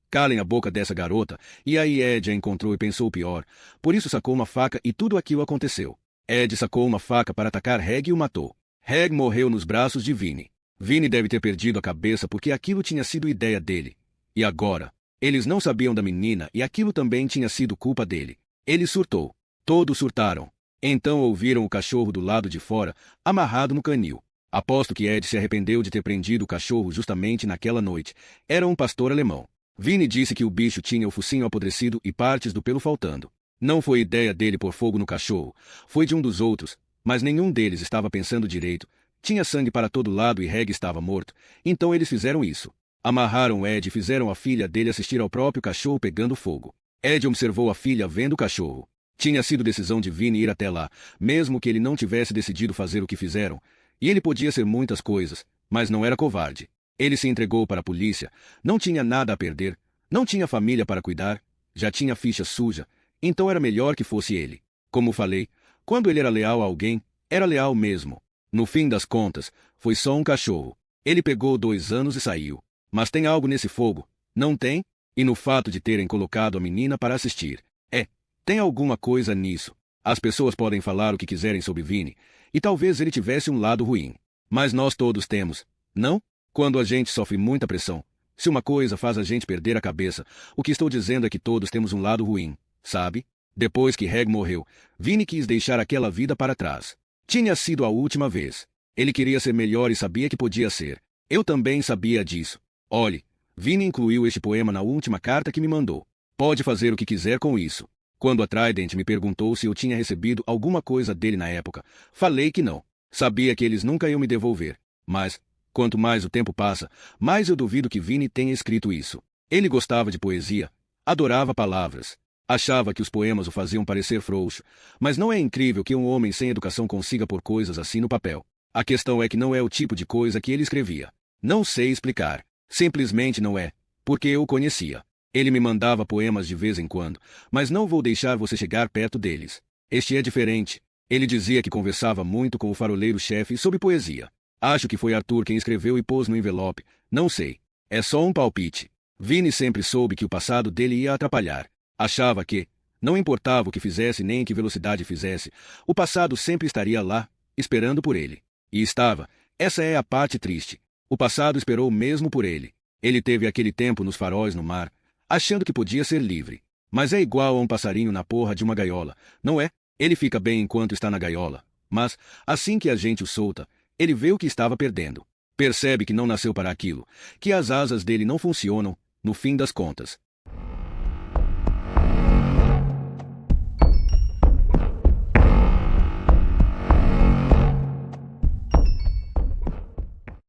"Calem a boca dessa garota", e aí Ed a encontrou e pensou o pior, por isso sacou uma faca e tudo aquilo aconteceu. Ed sacou uma faca para atacar Reg e o matou. Reg morreu nos braços de Vinny. Vinny deve ter perdido a cabeça porque aquilo tinha sido ideia dele. E agora? Eles não sabiam da menina e aquilo também tinha sido culpa dele. Ele surtou. Todos surtaram. Então ouviram o cachorro do lado de fora, amarrado no canil. Aposto que Ed se arrependeu de ter prendido o cachorro justamente naquela noite. Era um pastor alemão. Vinny disse que o bicho tinha o focinho apodrecido e partes do pelo faltando. Não foi ideia dele pôr fogo no cachorro. Foi de um dos outros, mas nenhum deles estava pensando direito. Tinha sangue para todo lado e Reg estava morto. Então eles fizeram isso. Amarraram Ed e fizeram a filha dele assistir ao próprio cachorro pegando fogo. Ed observou a filha vendo o cachorro. Tinha sido decisão de Vinny ir até lá, mesmo que ele não tivesse decidido fazer o que fizeram. E ele podia ser muitas coisas, mas não era covarde. Ele se entregou para a polícia, não tinha nada a perder, não tinha família para cuidar, já tinha ficha suja, então era melhor que fosse ele. Como falei, quando ele era leal a alguém, era leal mesmo. No fim das contas, foi só um cachorro. Ele pegou 2 anos e saiu. Mas tem algo nesse fogo, não tem? E no fato de terem colocado a menina para assistir. Tem alguma coisa nisso. As pessoas podem falar o que quiserem sobre Vinny, e talvez ele tivesse um lado ruim. Mas nós todos temos, não? Quando a gente sofre muita pressão, se uma coisa faz a gente perder a cabeça, o que estou dizendo é que todos temos um lado ruim, sabe? Depois que Reg morreu, Vinny quis deixar aquela vida para trás. Tinha sido a última vez. Ele queria ser melhor e sabia que podia ser. Eu também sabia disso. Olhe, Vinny incluiu este poema na última carta que me mandou. Pode fazer o que quiser com isso. Quando a Trident me perguntou se eu tinha recebido alguma coisa dele na época, falei que não. Sabia que eles nunca iam me devolver. Mas, quanto mais o tempo passa, mais eu duvido que Vinny tenha escrito isso. Ele gostava de poesia, adorava palavras. Achava que os poemas o faziam parecer frouxo. Mas não é incrível que um homem sem educação consiga pôr coisas assim no papel. A questão é que não é o tipo de coisa que ele escrevia. Não sei explicar. Simplesmente não é. Porque eu o conhecia. Ele me mandava poemas de vez em quando, mas não vou deixar você chegar perto deles. Este é diferente. Ele dizia que conversava muito com o faroleiro-chefe sobre poesia. Acho que foi Arthur quem escreveu e pôs no envelope. Não sei. É só um palpite. Vinny sempre soube que o passado dele ia atrapalhar. Achava que, não importava o que fizesse nem em que velocidade fizesse, o passado sempre estaria lá, esperando por ele. E estava. Essa é a parte triste. O passado esperou mesmo por ele. Ele teve aquele tempo nos faróis no mar, achando que podia ser livre. Mas é igual a um passarinho na porra de uma gaiola, não é? Ele fica bem enquanto está na gaiola. Mas, assim que a gente o solta, ele vê o que estava perdendo. Percebe que não nasceu para aquilo, que as asas dele não funcionam, no fim das contas.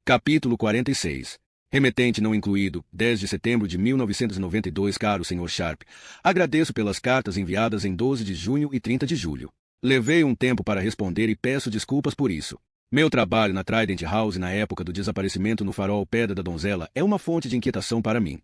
Capítulo 46. Remetente não incluído, 10 de setembro de 1992. Caro Sr. Sharp, agradeço pelas cartas enviadas em 12 de junho e 30 de julho. Levei um tempo para responder e peço desculpas por isso. Meu trabalho na Trident House na época do desaparecimento no farol Pedra da Donzela é uma fonte de inquietação para mim.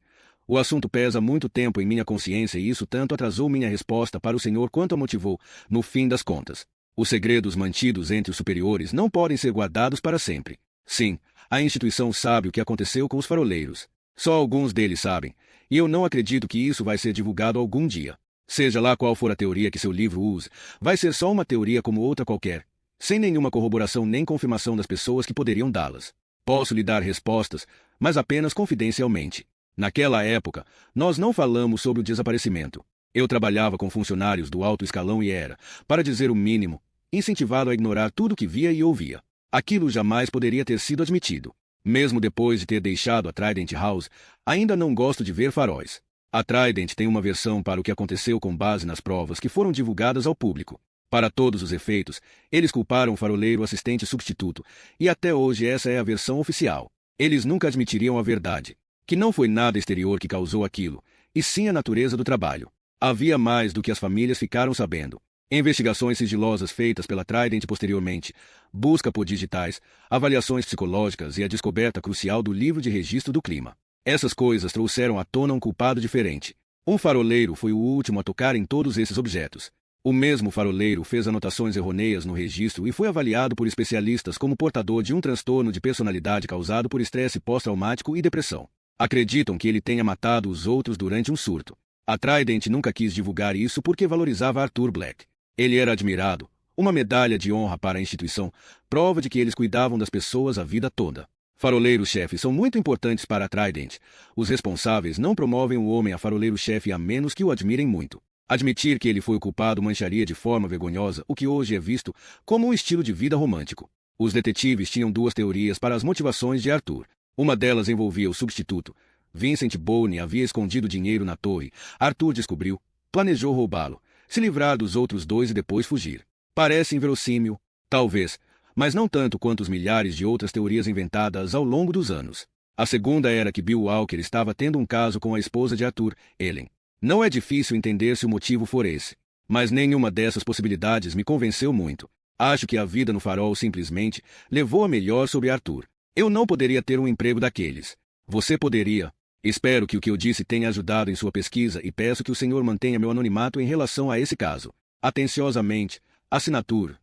O assunto pesa muito tempo em minha consciência e isso tanto atrasou minha resposta para o Senhor quanto a motivou, no fim das contas. Os segredos mantidos entre os superiores não podem ser guardados para sempre. Sim, a instituição sabe o que aconteceu com os faroleiros. Só alguns deles sabem, e eu não acredito que isso vai ser divulgado algum dia. Seja lá qual for a teoria que seu livro use, vai ser só uma teoria como outra qualquer, sem nenhuma corroboração nem confirmação das pessoas que poderiam dá-las. Posso lhe dar respostas, mas apenas confidencialmente. Naquela época, nós não falamos sobre o desaparecimento. Eu trabalhava com funcionários do alto escalão e era, para dizer o mínimo, incentivado a ignorar tudo que via e ouvia. Aquilo jamais poderia ter sido admitido. Mesmo depois de ter deixado a Trident House, ainda não gosto de ver faróis. A Trident tem uma versão para o que aconteceu com base nas provas que foram divulgadas ao público. Para todos os efeitos, eles culparam o faroleiro assistente substituto, e até hoje essa é a versão oficial. Eles nunca admitiriam a verdade. Que não foi nada exterior que causou aquilo, e sim a natureza do trabalho. Havia mais do que as famílias ficaram sabendo. Investigações sigilosas feitas pela Trident posteriormente, busca por digitais, avaliações psicológicas e a descoberta crucial do livro de registro do clima. Essas coisas trouxeram à tona um culpado diferente. Um faroleiro foi o último a tocar em todos esses objetos. O mesmo faroleiro fez anotações errôneas no registro e foi avaliado por especialistas como portador de um transtorno de personalidade causado por estresse pós-traumático e depressão. Acreditam que ele tenha matado os outros durante um surto. A Trident nunca quis divulgar isso porque valorizava Arthur Black. Ele era admirado, uma medalha de honra para a instituição, prova de que eles cuidavam das pessoas a vida toda. Faroleiros-chefes são muito importantes para a Trident. Os responsáveis não promovem o homem a faroleiro-chefe a menos que o admirem muito. Admitir que ele foi o culpado mancharia de forma vergonhosa o que hoje é visto como um estilo de vida romântico. Os detetives tinham duas teorias para as motivações de Arthur. Uma delas envolvia o substituto. Vincent Bourne havia escondido dinheiro na torre. Arthur descobriu, planejou roubá-lo, se livrar dos outros dois e depois fugir. Parece inverossímil, talvez, mas não tanto quanto os milhares de outras teorias inventadas ao longo dos anos. A segunda era que Bill Walker estava tendo um caso com a esposa de Arthur, Ellen. Não é difícil entender se o motivo for esse. Mas nenhuma dessas possibilidades me convenceu muito. Acho que a vida no farol simplesmente levou a melhor sobre Arthur. Eu não poderia ter um emprego daqueles. Você poderia. Espero que o que eu disse tenha ajudado em sua pesquisa e peço que o senhor mantenha meu anonimato em relação a esse caso. Atenciosamente, assinatura.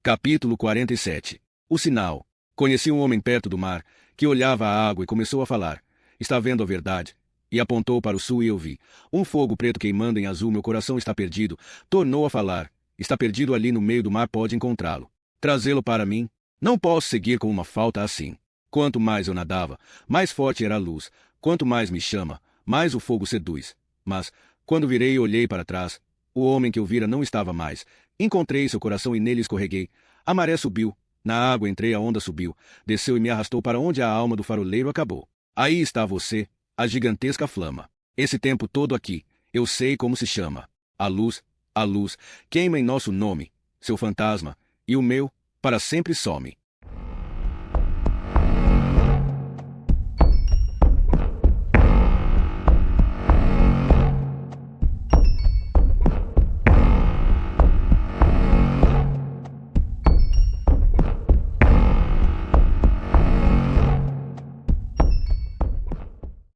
Capítulo 47. O sinal. Conheci um homem perto do mar, que olhava a água e começou a falar. Está vendo a verdade? E apontou para o sul e eu vi. Um fogo preto queimando em azul, meu coração está perdido. Tornou a falar. Está perdido ali no meio do mar, pode encontrá-lo. Trazê-lo para mim? Não posso seguir com uma falta assim. Quanto mais eu nadava, mais forte era a luz. Quanto mais me chama, mais o fogo seduz. Mas, quando virei e olhei para trás, o homem que eu vira não estava mais. Encontrei seu coração e nele escorreguei. A maré subiu. Na água entrei, a onda subiu. Desceu e me arrastou para onde a alma do faroleiro acabou. Aí está você. A gigantesca flama. Esse tempo todo aqui, eu sei como se chama. A luz, queima em nosso nome, seu fantasma, e o meu, para sempre some.